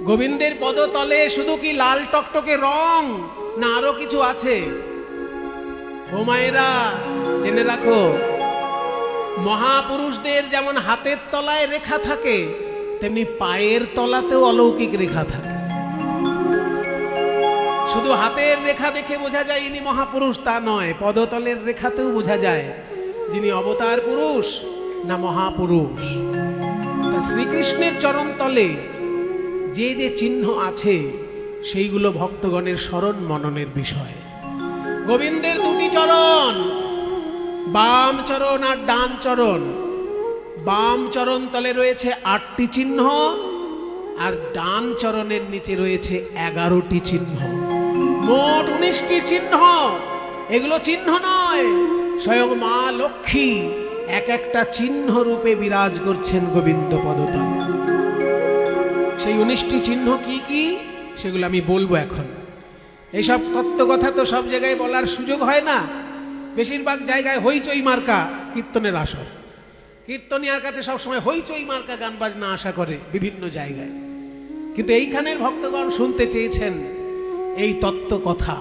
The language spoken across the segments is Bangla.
গোবিন্দের পদতলে শুধু কি লাল টকটকে রং, না আরো কিছু আছে? ও মায়েরা জেনে রাখো, মহাপুরুষদের যেমন হাতের তলায় রেখা থাকে, তেমনি পায়ের তলাতেও অলৌকিক রেখা থাকে। শুধু হাতের রেখা দেখে বোঝা যায় ইনি মহাপুরুষ তা নয়, পদতলের রেখাতেও বোঝা যায় যিনি অবতার পুরুষ না মহাপুরুষ। শ্রীকৃষ্ণের চরণ তলে যে যে চিহ্ন আছে সেইগুলো ভক্তগণের স্মরণ মননের বিষয়। গোবিন্দের দুটি চরণ, বাম চরণ আর ডান চরণ। বাম চরণ তলে রয়েছে 8টি চিহ্ন, আর ডান চরণের নিচে রয়েছে 11টি চিহ্ন, মোট 19টি চিহ্ন। এগুলো চিহ্ন নয়, স্বয়ং মা লক্ষ্মী এক একটা চিহ্ন রূপে বিরাজ করছেন গোবিন্দ পদতলে। সেই 19টি চিহ্ন কি কি সেগুলো আমি বলবো এখন। এইসব তত্ত্ব কথা তো সব জায়গায় বলার সুযোগ হয় না। বেশিরভাগ জায়গায় হইচই মার্কা কীর্তনের আসর, কীর্তনিয়ার কাছে সবসময় হইচই মার্কা গান বাজনা আশা করে বিভিন্ন জায়গায়। কিন্তু এইখানের ভক্তগণ শুনতে চেয়েছেন এই তত্ত্ব কথা,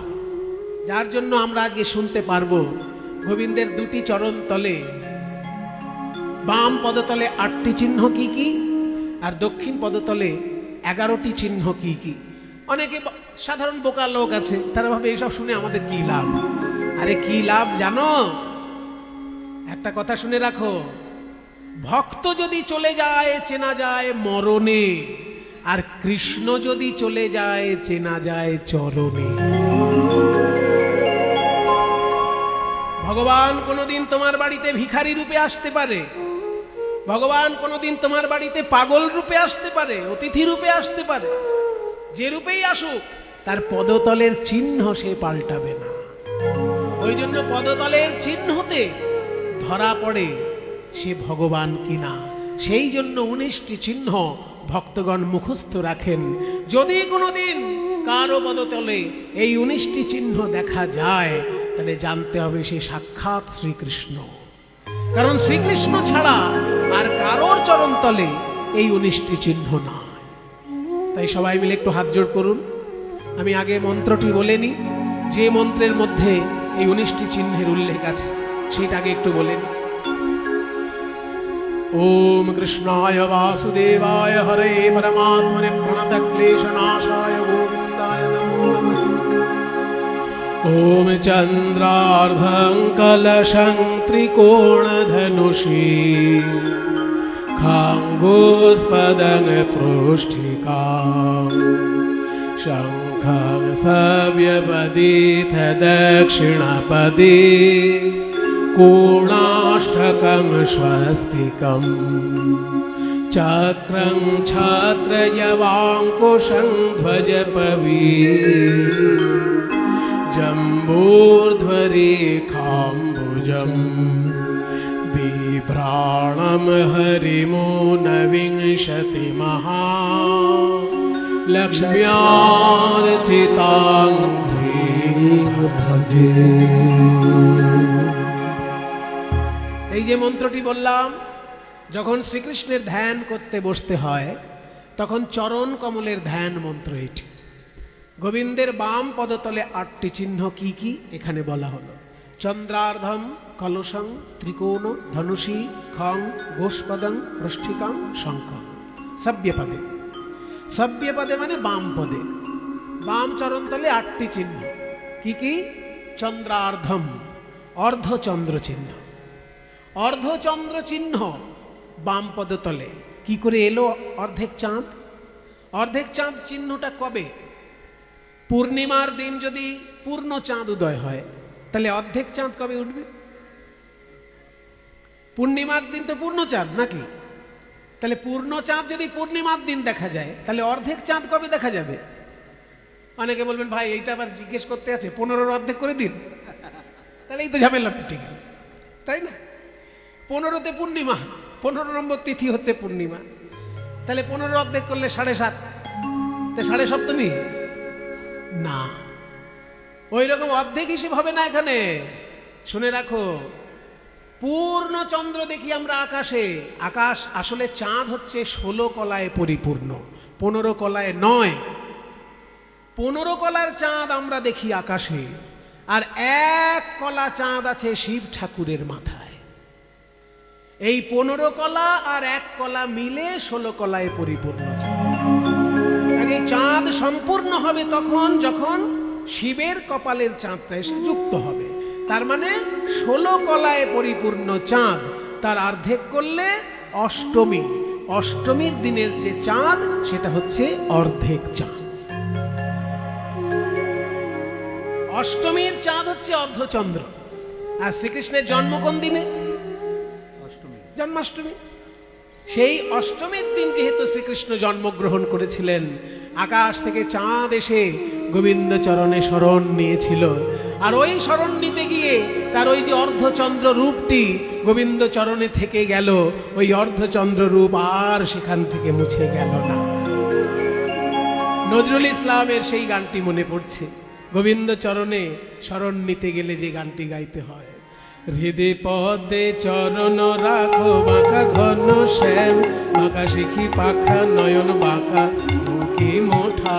যার জন্য আমরা আজকে শুনতে পারবো গোবিন্দের দুটি চরণ তলে বাম পদতলে 8টি চিহ্ন কি কি, আর দক্ষিণ পদতলে 11টি চিহ্ন কি কি। অনেকে সাধারণ বোকা লোক আছে, তারা ভাবে এইসব শুনে আমাদের কি লাভ। আরে কি লাভ জানো? একটা কথা শুনে রাখো, ভক্ত যদি চলে যায় চেনা যায় মরণে, আর কৃষ্ণ যদি চলে যায় চেনা যায় চরণে। ভগবান কোনোদিন তোমার বাড়িতে ভিখারি রূপে আসতে পারে, ভগবান কোনোদিন তোমার বাড়িতে পাগল রূপে আসতে পারে, অতিথি রূপে আসতে পারে। যে রূপেই আসুক, তার পদতলের চিহ্ন সে পাল্টাবে না। ওই জন্য পদতলের চিহ্নতে ধরা পড়ে সে ভগবান কিনা। সেই জন্য 19টি চিহ্ন ভক্তগণ মুখস্থ রাখেন। যদি কোনোদিন কারো পদতলে এই 19টি চিহ্ন দেখা যায়, তাহলে জানতে হবে সে সাক্ষাৎ শ্রীকৃষ্ণ। কারণ শ্রীকৃষ্ণ ছাড়া আর কারোর চরণ তলে এই 19টি চিহ্ন না। তাই সবাই মিলে একটু হাত জোড় করুন। আমি আগে মন্ত্রটি বলে নি, যে মন্ত্রের মধ্যে এই 19টি চিহ্নের উল্লেখ আছে সেটা আগে একটু বলেন। ওম কৃষ্ণায় বাসুদেবায় হরে পরমাত্মনে প্রণতক্লেশনাশায় গোবিন্দায় নমো নমঃ। ওম চন্দ্রার্ধং কলশং ত্রিকোণধনুষী খাঙ্গোস্পদং পৃষ্ঠিকাং শঙ্খং সব্যপদীথ দক্ষিণপদে কোণাষ্টকং স্বস্তিকং চক্রং ছত্রয়বাঙ্কুশং ধ্বজপবি জম্বূর্ধ্বরেখাম্বুজং বিভ্রাণং হরিমূনবিংশতি মহা লক্ষ্ম্যার্চিতাং ভজে। এই যে মন্ত্রটি বললাম, যখন শ্রীকৃষ্ণের ধ্যান করতে বসতে হয় তখন চরণ কমলের ধ্যান মন্ত্র এটি। গোবিন্দের বাম পদতলে 8টি চিহ্ন কি কি এখানে বলা হলো। চন্দ্রার্ধম কলশং ত্রিকোণ ধনুষী খং গোষ্পদং পৃষ্ঠিকাং শঙ্খ। সব্যপদে, সব্যপদে মানে বাম পদে, বাম চরণতলে 8টি চিহ্ন কি কি? চন্দ্রার্ধম অর্ধচন্দ্র চিহ্ন, অর্ধচন্দ্র চিহ্ন বাম পদতলে। কি করে এলো অর্ধেক চাঁদ? অর্ধেক চাঁদ চিহ্নটা কবে? পূর্ণিমার দিন যদি পূর্ণ চাঁদ উদয় হয়, তাহলে অর্ধেক চাঁদ কবে উঠবে? পূর্ণিমার দিন তো পূর্ণ চাঁদ নাকি? তাহলে পূর্ণ চাঁদ যদি পূর্ণিমার দিন দেখা যায়, তাহলে অর্ধেক চাঁদ কবে দেখা যাবে? অনেকে বলবেন ভাই এইটা আবার জিজ্ঞেস করতে আছে, 15-র অর্ধেক করে দিন, তাহলে এই তো ঝামেলা মিটে গেল, তাই না? 15তে পূর্ণিমা, 15 নম্বর তিথি হচ্ছে পূর্ণিমা, তাহলে 15 অর্ধেক করলে 7.5, 7.5 না, ওই রকম অর্ধেক হিসেব হবে না এখানে। শুনে রাখো, পূর্ণ চন্দ্র দেখি আমরা আকাশে। আকাশ আসলে চাঁদ হচ্ছে 16 কলায় পরিপূর্ণ, 15 কলায় নয়। 15 কলার চাঁদ আমরা দেখি আকাশে, আর 1 কলা চাঁদ আছে শিব ঠাকুরের মাথায়। এই 15 কলা আর 1 কলা মিলে 16 কলায় পরিপূর্ণ চাঁদ। এই চাঁদ সম্পূর্ণ হবে তখন যখন শিবের কপালের চাঁদটা এসে যুক্ত হবে। তার মানে 16 কলায় পরিপূর্ণ চাঁদ, তার অর্ধেক করলে অষ্টমী। অষ্টমীর দিনের যে চাঁদ সেটা হচ্ছে অর্ধেক চাঁদ। অষ্টমীর চাঁদ হচ্ছে অর্ধচন্দ্র। আর শ্রীকৃষ্ণের জন্ম কোন দিনে? জন্মাষ্টমী। সেই অষ্টমীর দিন যেহেতু শ্রীকৃষ্ণ জন্মগ্রহণ করেছিলেন, আকাশ থেকে চাঁদ এসে গোবিন্দ চরণে শরণ নিয়েছিল। আর ওই শরণ নিতে গিয়ে তার ওই যে অর্ধচন্দ্র রূপটি গোবিন্দ চরণে থেকে গেল, ওই অর্ধচন্দ্র রূপ আর সেখান থেকে মুছে গেল না। নজরুল ইসলামের সেই গানটি মনে পড়ছে, গোবিন্দ চরণে শরণ নিতে গেলে যে গানটি গাইতে হয়। হৃদে পদে চরণ রাখো বাঁকা ঘন শ্যাম, বাঁকা শিখি পাখা নয়ন বাঁকা বুকি মোঠা।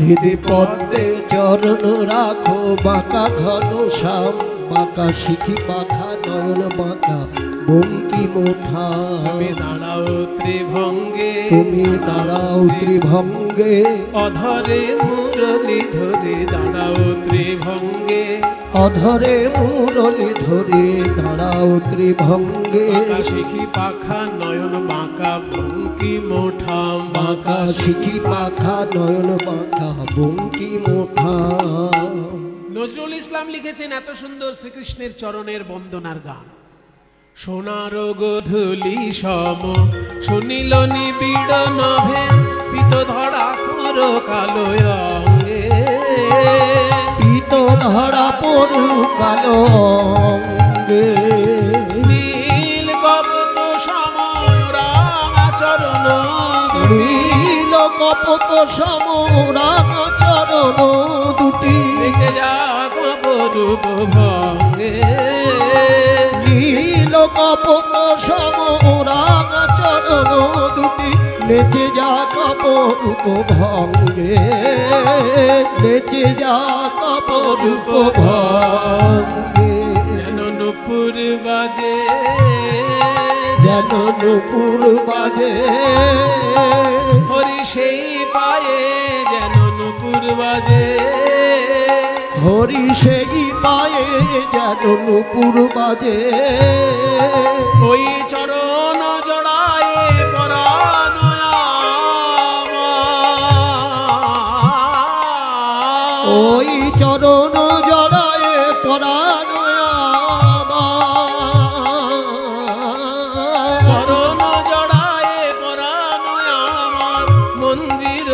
হৃদে পদে চরণ রাখো বাঁকা ঘন শ্যাম, বাঁকা শিখি পাখা নয়ন বাঁকা বুকি মোঠা। তুমি দাঁড়াও ত্রিভঙ্গে, তুমি দাঁড়াও ত্রিভঙ্গে, অধরে মুরলি ধরে দাঁড়াও ত্রিভঙ্গে। অধরে মুরলি ধরে দাঁড়াও ত্রিভঙ্গে। বাঁকা শিখি পাখা নয়ন বাঁকা বুকি মোঠা, বাঁকা শিখি পাখা নয়ন বাঁকা বুকি মোঠা। নজরুল ইসলাম লিখেছেন এত সুন্দর শ্রীকৃষ্ণের চরণের বন্দনার গান। সোনার গোধূলি সম শুনিল নিবিড় নভে, পিত ধরা কর কালো অঙ্গে। পিত ধরা পড়ু কালো অঙ্গে। নীল কপত সম রাঙা চরণ, নীল কপত সম রাঙা চরণ দুটি, দেখে যা কপরূপ ভঙ্গে। নীল কপত সম রাঙা চরণ দুটি, নেচে যা কপরূপ ভঙ্গে। নেচে যা কপরূপ ভঙ্গে। যেন নূপুর বাজে, যেন নূপুর বাজে, হরি সেই পায়ে যেন নূপুর বাজে। হরি সেই পায়ে যেন নূপুর বাজে। ওই চরণ জড়ায়ে পরাণ আমার, ওই চরণ জড়ায়ে পরাণ আমার। চরণ জড়ায়ে পরাণ আমার, মন্দির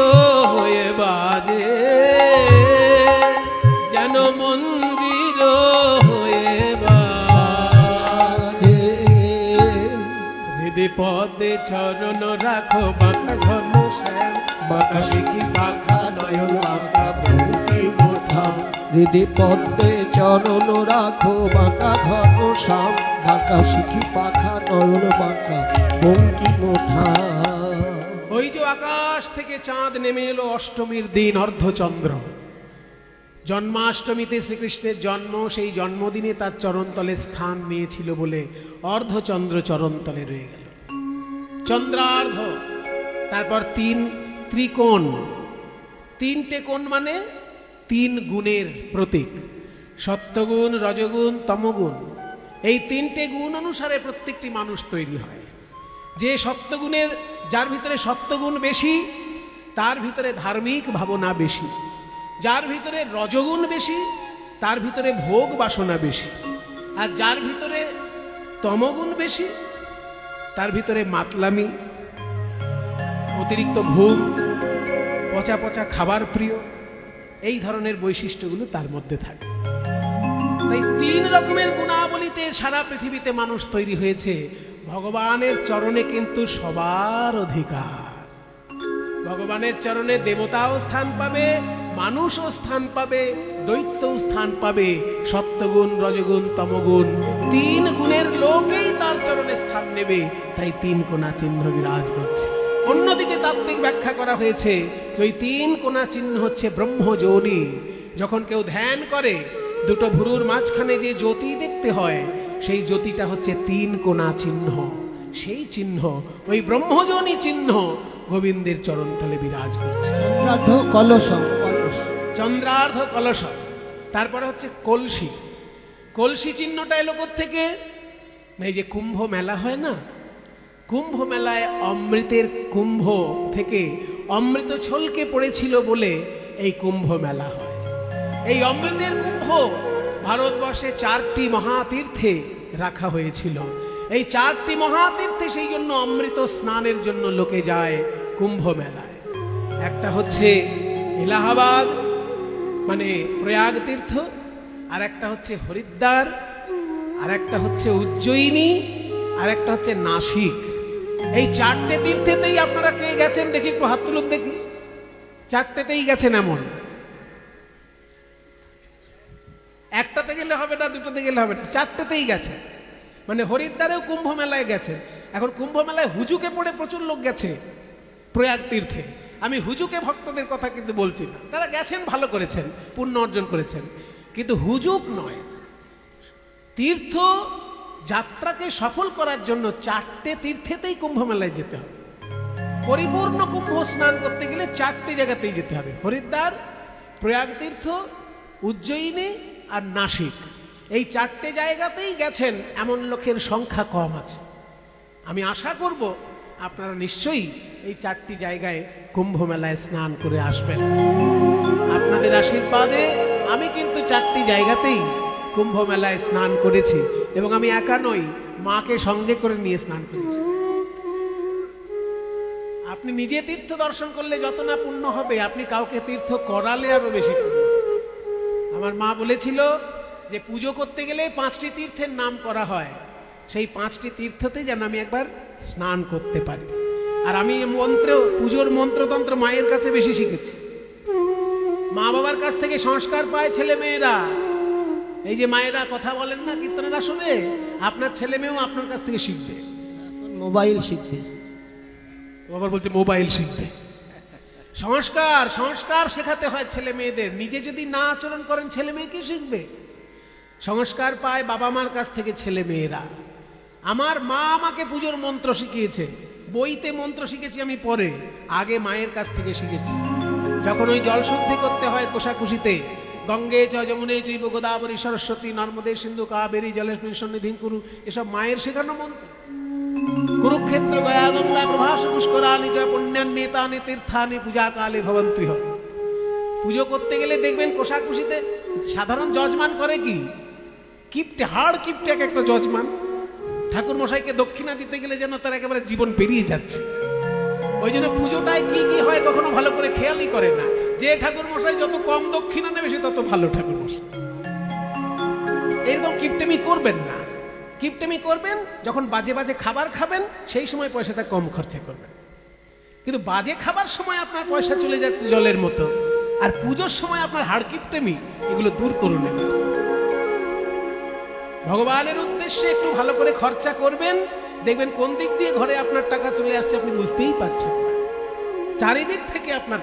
হয়ে বাজে যেন মন্দির হয়ে বাজে। হৃদে পদে চরণ রাখো বাঁকা ঘন শ্যাম, বাঁকা শিখি পাখা নয়ন বাঁকা বুকি মোঠা। হৃদে পদ্মে চরণ রাখো বাঁকা ঘন শ্যাম, বাঁকা শিখি পাখা নয়ন বাঁকা বঙ্কি মোঠা। ওই যে আকাশ থেকে চাঁদ নেমে এলো অষ্টমীর দিন অর্ধচন্দ্র। জন্মাষ্টমীতে শ্রীকৃষ্ণের জন্ম, সেই জন্মদিনে তার চরণতলে স্থান নিয়েছিল বলে অর্ধচন্দ্র চরণতলে রয়ে গেল। চন্দ্রার্ধ, তারপর 3 ত্রিকোণ। 3টে কোণ মানে 3 গুণের প্রতীক, সত্যগুণ, রজগুণ, তমগুণ। এই 3টে গুণ অনুসারে প্রত্যেকটি মানুষ তৈরি হয়। যে সত্যগুণের, যার ভিতরে সত্যগুণ বেশি তার ভিতরে ধার্মিক ভাবনা বেশি, যার ভিতরে রজগুণ বেশি তার ভিতরে ভোগ বাসনা বেশি, আর যার ভিতরে তমগুণ বেশি তার ভিতরে মাতলামি, অতিরিক্ত ঘুম, পচা পচা খাবার প্রিয়, এই ধরনের বৈশিষ্ট্যগুলো তার মধ্যে থাকে। তাই 3 রকমের গুণাবলীতে সারা পৃথিবীতে মানুষ তৈরি হয়েছে। ভগবানের চরণে কিন্তু সবার অধিকার। ভগবানের চরণে দেবতাও স্থান পাবে, মানুষও স্থান পাবে, দৈত্যও স্থান পাবে, সত্যগুণ রজগুণ তমগুণ 3 গুণের লোকেই তার চরণে স্থান নেবে। তাই 3 কোণা চিহ্ন বিরাজ করছে। অন্যদিকে তাত্ত্বিক ব্যাখ্যা করা হয়েছে ওই 3 কোণা চিহ্ন হচ্ছে ব্রহ্মযোনি। যখন কেউ ধ্যান করে দুটো ভুরুর মাঝখানে যে জ্যোতি দেখতে হয়, সেই জ্যোতিটা হচ্ছে 3 কোণা চিহ্ন। সেই চিহ্ন, ওই ব্রহ্মযোনি চিহ্ন গোবিন্দের চরণতলে বিরাজ করছে। চন্দ্রার্ধ কলস, তারপরে হচ্ছে কলসি। কলসি চিহ্নটা এলো থেকে, এই যে কুম্ভ মেলা হয় না, কুম্ভ মেলায় অমৃতের কুম্ভ থেকে অমৃত ছলকে পড়েছিল বলে এই কুম্ভ মেলা হয়। এই অমৃতের কুম্ভ ভারতবর্ষে 4টি মহাতীর্থে রাখা হয়েছিল। এই 4টি মহাতীর্থে সেই জন্য অমৃত স্নানের জন্য লোকে যায় কুম্ভ মেলায়। একটা হচ্ছে এলাহাবাদ মানে প্রয়াগ তীর্থ, আর একটা হচ্ছে হরিদ্বার, আর একটা হচ্ছে উজ্জয়িনী, আর একটা হচ্ছে নাসিক। এই 4টে তীর্থেতেই আপনারা কে গেছেন দেখি, একটু হাত তুলুন দেখি। 4টেতেই গেছেন এমন? একটাতে গেলে হবে না, দুটোতে গেলে হবে না, 4টেতেই গেছেন। মানে হরিদ্বারেও কুম্ভ মেলায় গেছেন। এখন কুম্ভ মেলায় হুজুকে পড়ে প্রচুর লোক গেছে প্রয়াগ তীর্থে। আমি হুজুকে ভক্তদের কথা কিন্তু বলছি না, তারা গেছেন, ভালো করেছেন, পুণ্য অর্জন করেছেন, কিন্তু হুজুক নয়। তীর্থ যাত্রাকে সফল করার জন্য 4টে তীর্থেতেই কুম্ভ মেলায় যেতে হবে। পরিপূর্ণ কুম্ভ স্নান করতে গেলে 4টি জায়গাতেই যেতে হবে, হরিদ্বার, প্রয়াগ তীর্থ, উজ্জয়িনী আর নাসিক। এই 4টে জায়গাতেই গেছেন এমন লোকের সংখ্যা কম আছে। আমি আশা করব আপনারা নিশ্চয়ই এই 4টি জায়গায় কুম্ভ মেলায় স্নান করে আসবেন। আপনাদের আশীর্বাদে আমি কিন্তু 4টি জায়গাতেই কুম্ভ মেলায় স্নান করেছি, এবং আমি একা নই, মাকে সঙ্গে করে নিয়ে স্নান করেছি। আপনি নিজে তীর্থ দর্শন করলে যত না পুণ্য হবে, আপনি কাউকে তীর্থ করালে আরো বেশি পুণ্য। আমার মা বলেছিল যে পুজো করতে গেলে 5টি তীর্থের নাম করা হয়, সেই 5টি তীর্থতে যেন আমি একবার স্নান করতে পারি। আর আমি পুজোর মন্ত্রতন্ত্র মায়ের কাছে বেশি শিখেছি। মা বাবার কাছ থেকে সংস্কার পায় ছেলে মেয়েরা। এই যে মায়েরা কথা বলেন না কীর্তনের আসলে, আপনার ছেলে মেয়েও আপনার কাছ থেকে শিখবে। মোবাইল শিখবে, আবার বলছে মোবাইল শিখবে। সংস্কার শেখাতে হয় ছেলে মেয়েদের। নিজে যদি না আচরণ করেন ছেলে মেয়ে কি শিখবে? সংস্কার পায় বাবা মার কাছ থেকে ছেলে মেয়েরা। আমার মা আমাকে পুজোর মন্ত্র শিখিয়েছে, বইতে মন্ত্র শিখেছি আমি পরে, আগে মায়ের কাছ থেকে শিখেছি। যখন ওই জল শুদ্ধি করতে হয় কোষাকুষিতে, গঙ্গে চ যমুনে চৈব গোদাবরী সরস্বতী নর্মদে সিন্ধু কাবেরী জলেস্মিন সন্নিধিং কুরু, এসব মায়ের শেখানো মন্ত্র। কুরুক্ষেত্র গয়া গঙ্গা প্রভাস পুষ্করাণি চ পুণ্যান্বিতানি তীর্থানি পূজা কালে ভবন্তি। পুজো করতে গেলে দেখবেন কোষাকুষিতে সাধারণ যজমান করে কি, কিপটে, হাড় কিপটে এক একটা যজমান। ঠাকুর মশাইকে দক্ষিণা দিতে গেলে যেন তার একেবারে জীবন পেরিয়ে যাচ্ছে। ওই জন্য পুজোটায় কি কি হয় কখনো ভালো করে খেয়ালই করে না। যে ঠাকুর মশাই যত কম দক্ষিণা নেবে সে তত ভালো ঠাকুর মশাই। এরকম কিপটেমি করবেন না। কিপটেমি করবেন যখন বাজে বাজে খাবার খাবেন, সেই সময় পয়সাটা কম খরচা করবেন। কিন্তু বাজে খাবার সময় আপনার পয়সা চলে যাচ্ছে জলের মতো, আর পুজোর সময় আপনার হাড় কিপটেমি, এগুলো দূর করুন। ভগবানের উদ্দেশ্যে একটু ভালো করে খরচা করবেন, দেখবেন কোন দিক দিয়ে ঘরে আপনার টাকা চলে আসছে আপনি বুঝতেই পারছেন। চারিদিক থেকে আপনার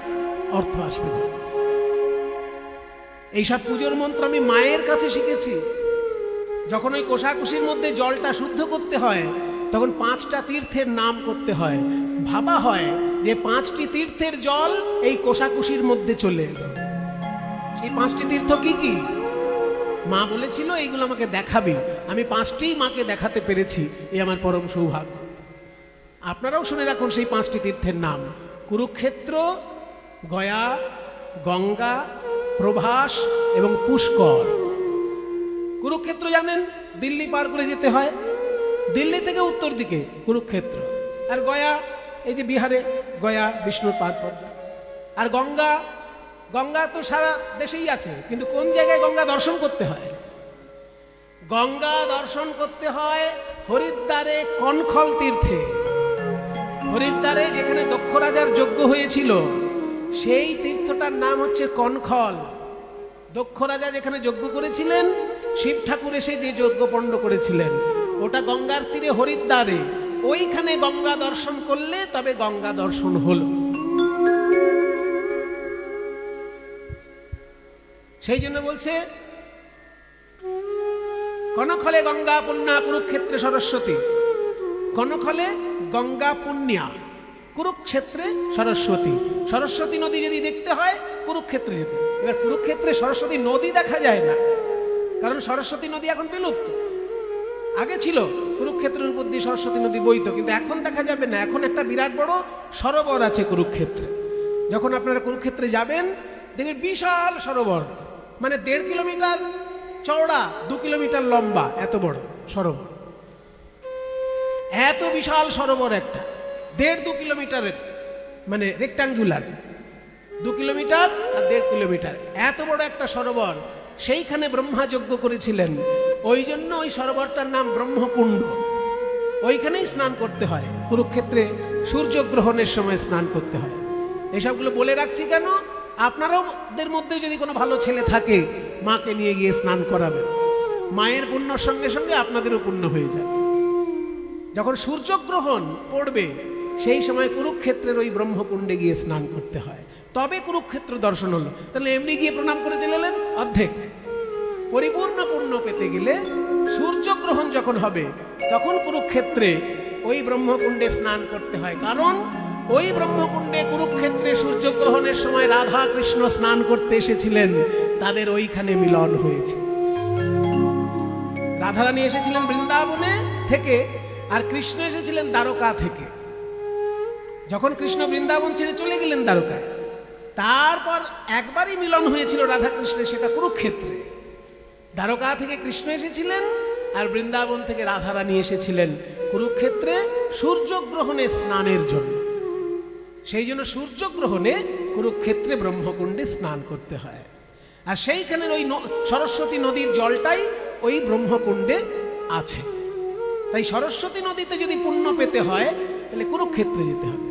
অর্থ আসবে। এইসব পুজোর মন্ত্র আমি মায়ের কাছে শিখেছি। যখন ওই কোষাকুষির মধ্যে জলটা শুদ্ধ করতে হয়, তখন 5টা তীর্থের নাম করতে হয়। ভাবা হয় যে 5টি তীর্থের জল এই কোষাকুষির মধ্যে চলে এলো। সেই 5টি তীর্থ কি কি? মা বলেছিল এইগুলো আমাকে দেখাবি। আমি 5টিই মাকে দেখাতে পেরেছি, এই আমার পরম সৌভাগ্য। আপনারাও শুনে রাখুন সেই 5টি তীর্থের নাম: কুরুক্ষেত্র, গয়া, গঙ্গা, প্রভাস এবং পুষ্কর। কুরুক্ষেত্র জানেন, দিল্লি পার করে যেতে হয়, দিল্লি থেকে উত্তর দিকে কুরুক্ষেত্র। আর গয়া এই যে বিহারে গয়া, বিষ্ণুর পাদ পদ্ম। আর গঙ্গা, গঙ্গা তো সারা দেশেই আছে, কিন্তু কোন জায়গায় গঙ্গা দর্শন করতে হয়? গঙ্গা দর্শন করতে হয় হরিদ্বারে কনখল তীর্থে। হরিদ্বারে যেখানে দক্ষ রাজার যজ্ঞ হয়েছিল সেই তীর্থটার নাম হচ্ছে কনখল। দক্ষ রাজা যেখানে যজ্ঞ করেছিলেন, শিব ঠাকুর এসে যে যজ্ঞ পণ্ড করেছিলেন, ওটা গঙ্গার তীরে হরিদ্বারে। ওইখানে গঙ্গা দর্শন করলে তবে গঙ্গা দর্শন হলো। সেই জন্য বলছে কনখলে গঙ্গা পুণ্যা কুরুক্ষেত্রে সরস্বতী। কনখলে গঙ্গা পুণ্যা, কুরুক্ষেত্রে সরস্বতী। সরস্বতী নদী যদি দেখতে হয় কুরুক্ষেত্রে যেতে। এবার কুরুক্ষেত্রে সরস্বতী নদী দেখা যায় না, কারণ সরস্বতী নদী এখন বিলুপ্ত। আগে ছিল কুরুক্ষেত্রের উপর দিয়ে সরস্বতী নদী বইতো, কিন্তু এখন দেখা যাবে না। এখন একটা বিরাট বড় সরোবর আছে কুরুক্ষেত্রে। যখন আপনারা কুরুক্ষেত্রে যাবেন দেখবেন বিশাল সরোবর, মানে 1.5 কিলোমিটার চওড়া, 2 কিলোমিটার লম্বা, এত বড় সরোবর। এত বিশাল সরোবর একটা 1.5-2 কিলোমিটারের, মানে রেক্টাঙ্গুলার, 2 কিলোমিটার আর 1.5 কিলোমিটার, এত বড় একটা সরোবর। সেইখানে ব্রহ্মা যজ্ঞ করেছিলেন, ওই জন্য ওই সরোবরটার নাম ব্রহ্মকুণ্ড। ওইখানেই স্নান করতে হয়। কুরুক্ষেত্রে সূর্যগ্রহণের সময় স্নান করতে হয়। এসবগুলো বলে রাখছি কেন, আপনাদের মধ্যে যদি কোনো ভালো ছেলে থাকে মাকে নিয়ে গিয়ে স্নান করাবেন। মায়ের পুণ্যর সঙ্গে সঙ্গে আপনাদেরও পুণ্য হয়ে যাবে। যখন সূর্যগ্রহণ পড়বে সেই সময় কুরুক্ষেত্রের ওই ব্রহ্মকুণ্ডে গিয়ে স্নান করতে হয়, তবে কুরুক্ষেত্র দর্শন হলো। তাহলে এমনি গিয়ে প্রণাম করে চলে এলেন অর্ধেক। পরিপূর্ণ পুণ্য পেতে গেলে সূর্যগ্রহণ যখন হবে তখন কুরুক্ষেত্রে ওই ব্রহ্মকুণ্ডে স্নান করতে হয়। কারণ ওই ব্রহ্মকুণ্ডে কুরুক্ষেত্রে সূর্যগ্রহণের সময় রাধা কৃষ্ণ স্নান করতে এসেছিলেন, তাদের ওইখানে মিলন হয়েছে। রাধারানী এসেছিলেন বৃন্দাবনে থেকে, আর কৃষ্ণ এসেছিলেন দ্বারকা থেকে। যখন কৃষ্ণ বৃন্দাবন ছেড়ে চলে গেলেন দ্বারকায়, তারপর একবারই মিলন হয়েছিল রাধা কৃষ্ণের, সেটা কুরুক্ষেত্রে। দ্বারকা থেকে কৃষ্ণ এসেছিলেন আর বৃন্দাবন থেকে রাধারানী এসেছিলেন কুরুক্ষেত্রে সূর্যগ্রহণে স্নানের জন্য। সেই জন্য সূর্যগ্রহণে কুরুক্ষেত্রে ব্রহ্মকুণ্ডে স্নান করতে হয়। আর সেইখানের ওই সরস্বতী নদীর জলটাই ওই ব্রহ্মকুণ্ডে আছে। তাই সরস্বতী নদীতে যদি পুণ্য পেতে হয় তাহলে কুরুক্ষেত্রে যেতে হবে।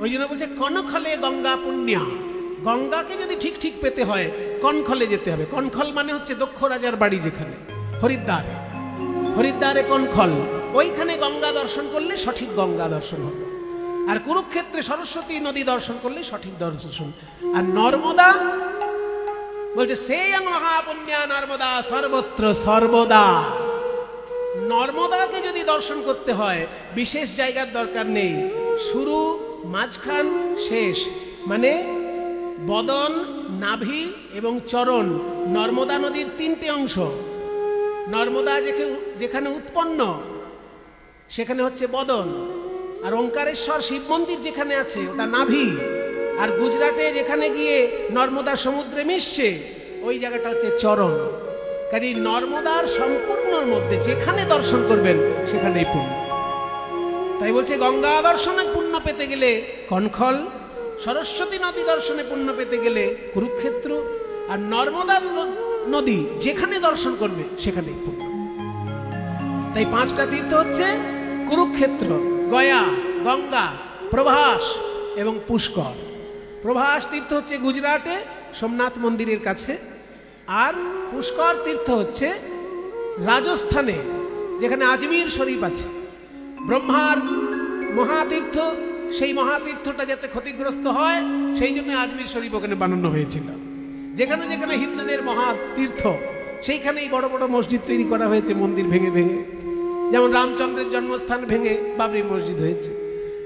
ওই জন্য বলছে কনখলে গঙ্গা পুণ্যা। গঙ্গাকে যদি ঠিক ঠিক পেতে হয় কনখলে যেতে হবে। কনখল মানে হচ্ছে দক্ষ রাজার বাড়ি যেখানে, হরিদ্বারে। হরিদ্বারে কনখল, ওইখানে গঙ্গা দর্শন করলে সঠিক গঙ্গা দর্শন হবে। আর কুরুক্ষেত্রে সরস্বতী নদী দর্শন করলে সঠিক দর্শন। আর নর্মদা বলছে সেয়ং মহাপুণ্যা নর্মদা সর্বত্র সর্বদা। নর্মদাকে যদি দর্শন করতে হয় বিশেষ জায়গার দরকার নেই, শুরু মাঝখান শেষ, মানে বদন, নাভি এবং চরণ, নর্মদা নদীর 3টে অংশ। নর্মদা যেখানে উৎপন্ন সেখানে হচ্ছে বদন, আর ওঙ্কারেশ্বর শিব মন্দির যেখানে আছে ওটা নাভি, আর গুজরাটে যেখানে গিয়ে নর্মদা সমুদ্রে মিশছে ওই জায়গাটা হচ্ছে চরণ। কাজেই নর্মদার সম্পূর্ণর মধ্যে যেখানে দর্শন করবেন সেখানেই পুণ্য। তাই বলছে গঙ্গা দর্শনে পুণ্য পেতে গেলে কনখল, সরস্বতী নদী দর্শনে পুণ্য পেতে গেলে কুরুক্ষেত্র, আর নর্মদা নদী যেখানে দর্শন করবে সেখানেই পুণ্য। তাই 5টা তীর্থ হচ্ছে কুরুক্ষেত্র, গয়া, গঙ্গা, প্রভাস এবং পুষ্কর। প্রভাস তীর্থ হচ্ছে গুজরাটে সোমনাথ মন্দিরের কাছে, আর পুষ্কর তীর্থ হচ্ছে রাজস্থানে যেখানে আজমির শরীফ আছে। ব্রহ্মার মহাতীর্থ, সেই মহাতীর্থটা যাতে ক্ষতিগ্রস্ত হয় সেই জন্য আজমির শরীফ ওখানে বানানো হয়েছিল। যেখানে যেখানে হিন্দুদের মহাতীর্থ সেইখানেই বড় বড় মসজিদ তৈরি করা হয়েছে, মন্দির ভেঙে ভেঙে। যেমন রামচন্দ্রের জন্মস্থান ভেঙে বাবরি মসজিদ হয়েছে,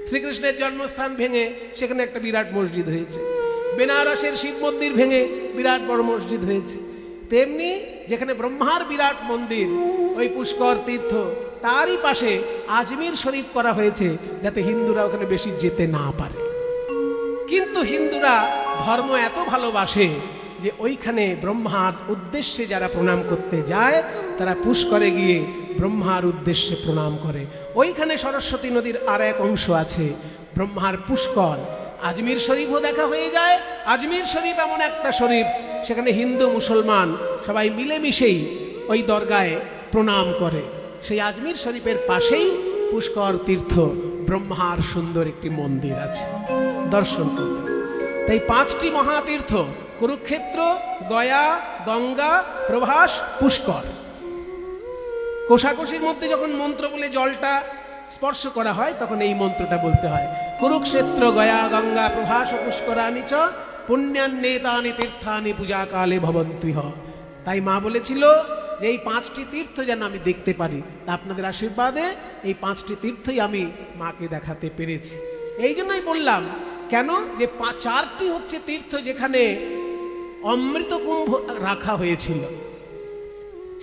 শ্রীকৃষ্ণের জন্মস্থান ভেঙে সেখানে একটা বিরাট মসজিদ হয়েছে, বেনারসের শিব মন্দির ভেঙে বিরাট বড় মসজিদ হয়েছে। তেমনি যেখানে ব্রহ্মার বিরাট মন্দির ওই পুষ্কর তীর্থ, তারই পাশে আজমির শরীফ করা হয়েছে যাতে হিন্দুরা ওখানে বেশি যেতে না পারে। কিন্তু হিন্দুরা ধর্ম এত ভালোবাসে যে ওইখানে ব্রহ্মার উদ্দেশ্যে যারা প্রণাম করতে যায় তারা পুষ্করে গিয়ে ব্রহ্মার উদ্দেশ্যে প্রণাম করে। ওইখানে সরস্বতী নদীর আর এক অংশ আছে ব্রহ্মার পুষ্কর। আজমির শরীফও দেখা হয়ে যায়। আজমির শরীফ এমন একটা শরীফ সেখানে হিন্দু মুসলমান সবাই মিলেমিশেই ওই দরগায় প্রণাম করে। সেই আজমির শরীফের পাশেই পুষ্কর তীর্থ, ব্রহ্মার সুন্দর একটি মন্দির আছে, দর্শন করবে। তাই 5টি মহাতীর্থ কুরুক্ষেত্র, গয়া, গঙ্গা, প্রভাস, পুষ্কর। কোষাকুষির মধ্যে যখন মন্ত্র বলে জলটা স্পর্শ করা হয় তখন এই মন্ত্রটা বলতে হয়, কুরুক্ষেত্র গয়া গঙ্গা প্রভাস পুষ্করানি চ পুণ্যান্নেতানি তীর্থানি পূজা কালে ভবন্তুহ। তাই মা বলেছিল যে এই 5টি তীর্থ যেন আমি দেখতে পারি। আপনাদের আশীর্বাদে এই 5টি তীর্থই আমি মাকে দেখাতে পেরেছি। এই জন্যই বললাম, কেন যে 4টি হচ্ছে তীর্থ যেখানে অমৃত কুম্ভ রাখা হয়েছিল,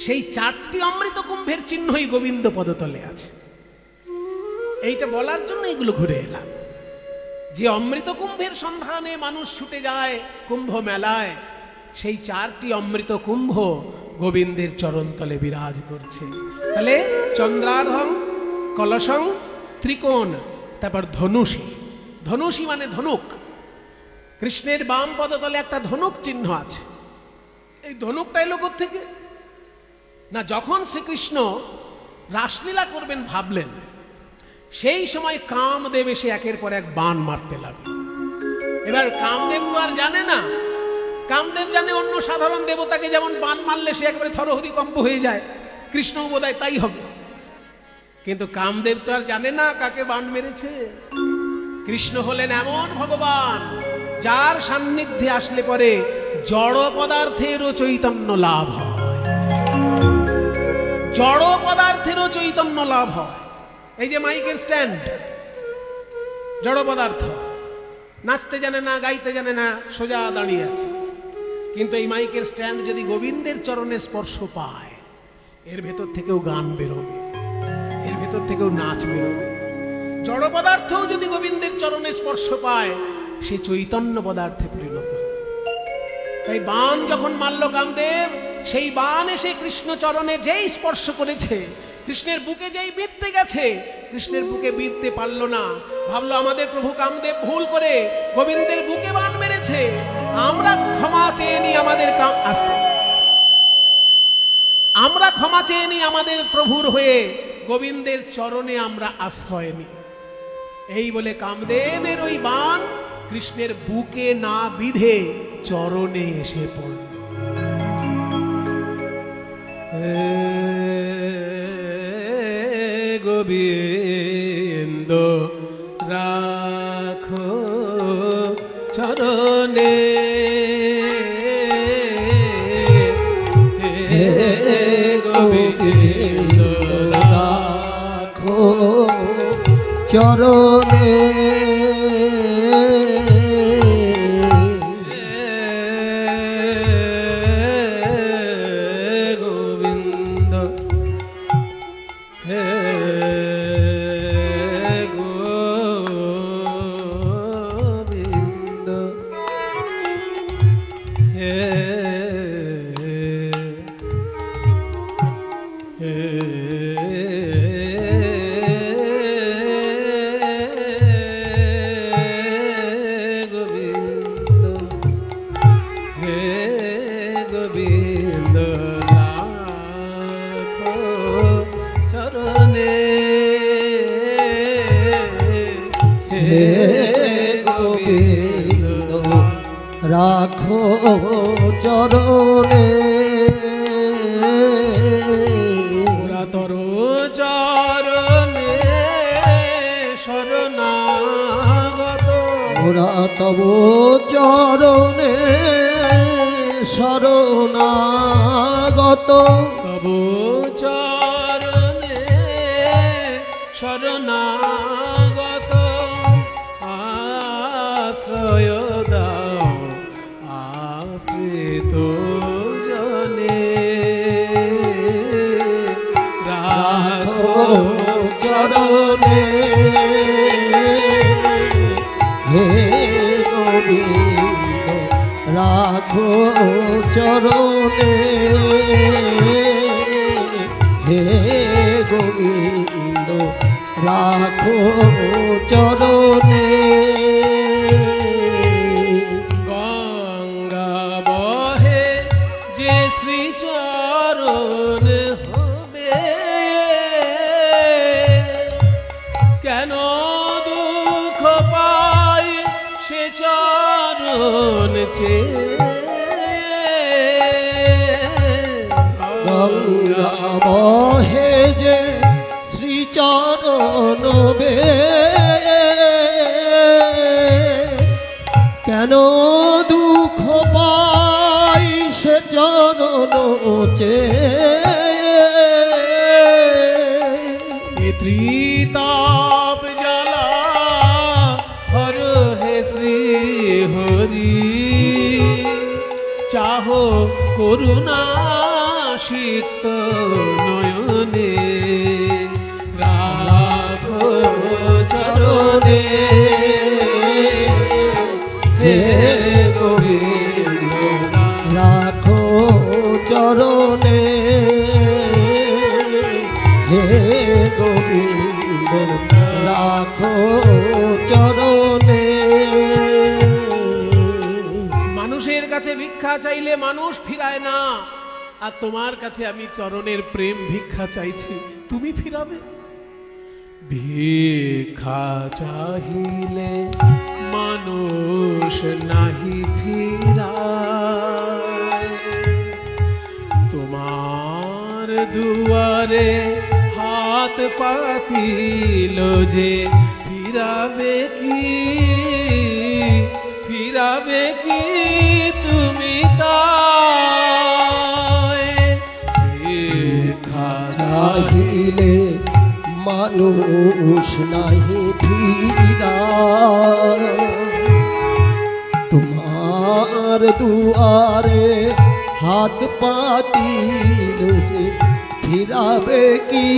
সেই 4টি অমৃত কুম্ভের চিহ্নই গোবিন্দ পদতলে আছে। এইটা বলার জন্য এগুলো ঘুরে এলাম, যে অমৃত কুম্ভের সন্ধানে মানুষ ছুটে যায় কুম্ভ মেলায়, সেই 4টি অমৃত কুম্ভ গোবিন্দের চরণতলে বিরাজ করছে। তাহলে চন্দ্রার্ধং, কলসং, ত্রিকোণ, তারপর ধনুষী। ধনুষী মানে ধনুক। কৃষ্ণের বাম পদতলে একটা ধনুক চিহ্ন আছে। এই ধনুকটা এলো কোত্থেকে? না, যখন শ্রীকৃষ্ণ রাসলীলা করবেন ভাবলেন, সেই সময় কামদেব এসে একের পর এক বাণ মারতে লাগলো। এবার কামদেব তো আর জানে না, কামদেব জানে অন্য সাধারণ দেবতাকে যেমন বাণ মারলে সে একবারে থরহরিকম্প হয়ে যায়, কৃষ্ণ বোধহয় তাই হবে। কিন্তু কামদেব তো আর জানে না কাকে বাণ মেরেছে। কৃষ্ণ হলেন এমন ভগবান যার সান্নিধ্যে আসলে পরে জড় পদার্থেরও চৈতন্য লাভ হয়, জড় পদার্থেরও চৈতন্য লাভ হয়। এই যে মাইকের স্ট্যান্ড, জড় পদার্থ, নাচতে জানে না, গাইতে জানে না, সোজা দাঁড়িয়ে আছে। কিন্তু এই মাইকের স্ট্যান্ড যদি গোবিন্দের চরণে স্পর্শ পায়, এর ভেতর থেকেও গান বেরোবে, এর ভেতর থেকেও নাচ বেরোবে। জড় পদার্থও যদি গোবিন্দের চরণে স্পর্শ পায়, সে চৈতন্য পদার্থে পরিণত হয়। তাই বাণ যখন মারল কামদেব, সেই বাণ এসে কৃষ্ণ চরণে যেই স্পর্শ করেছে, কৃষ্ণের বুকে যেই বিঁধতে গেছে, কৃষ্ণের বুকে বিঁধতে পারল না। ভাবলো আমাদের প্রভু কামদেব ভুল করে গোবিন্দের বুকে বাণ মেরেছে, আমরা ক্ষমা চেয়ে নিই আমাদের আমরা ক্ষমা চেয়ে নিই আমাদের প্রভুর হয়ে, গোবিন্দের চরণে আমরা আশ্রয় নিই। এই বলে কামদেবের ওই বাণ কৃষ্ণের বুকে না বিধে চরণে এসে পড়ল। গোবিন্দ রাখো চরণে, গোবিন্দ রাখো চরণে, গোবিন্দ হে গোবিন্দ হে হে রাখো চরণে, তোর চরণে শরণাগত, ওরা তব চরণে শরণাগত, তব চরণে শরণাগত, আশ্রয় দাও আশ্রিত জনে, রাখো চরণে হে গোবিন্দ রাখো চরণে, হে গোবিন্দ রাখো চরণে। গঙ্গা বহে যে শ্রীচরণ হবে, কেন নয়ন গঙ্গা বহে যে শ্রীচরণ কেন দুঃখ পাই সে চরণ ত্রিতাপ জ্বালা হর হে শ্রী হরি চাহ করুণা সিক্ত নয়নে রাখো চরণে হে গোবিন্দ রাখো চরণে হে গোবিন্দ রাখো চরণে। মানুষের কাছে ভিক্ষা চাইলে মানুষ ফিরায় না, আর তোমার কাছে আমি চরণের প্রেম ভিক্ষা চাইছি, তুমি ফিরাবে। ভিক্ষা চাহিলে মানুষ নাহি ফিরায়, তোমার দুয়ারে হাত পাতিল যে ফিরাবে কি, ফিরাবে কি তুমি তাই। ভিক্ষা চাহিলে মানুষ নাহি ফিরায়, তোমার দুয়ারে হাত পাতিল যে ফিরাবে কি,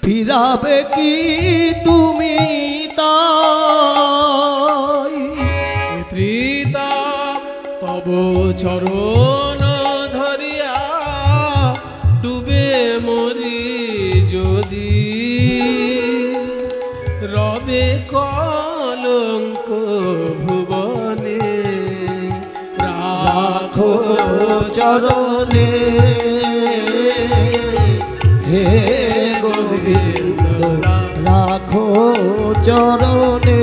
ফিরাবে কি তুমি তাই। ত্রিতা তব চরণ ধরিয়া ডুবে মরি যদি, রবে কলঙ্ক ভুবনে রাখো চরণে হে গোবিন্দ রাখো চরণে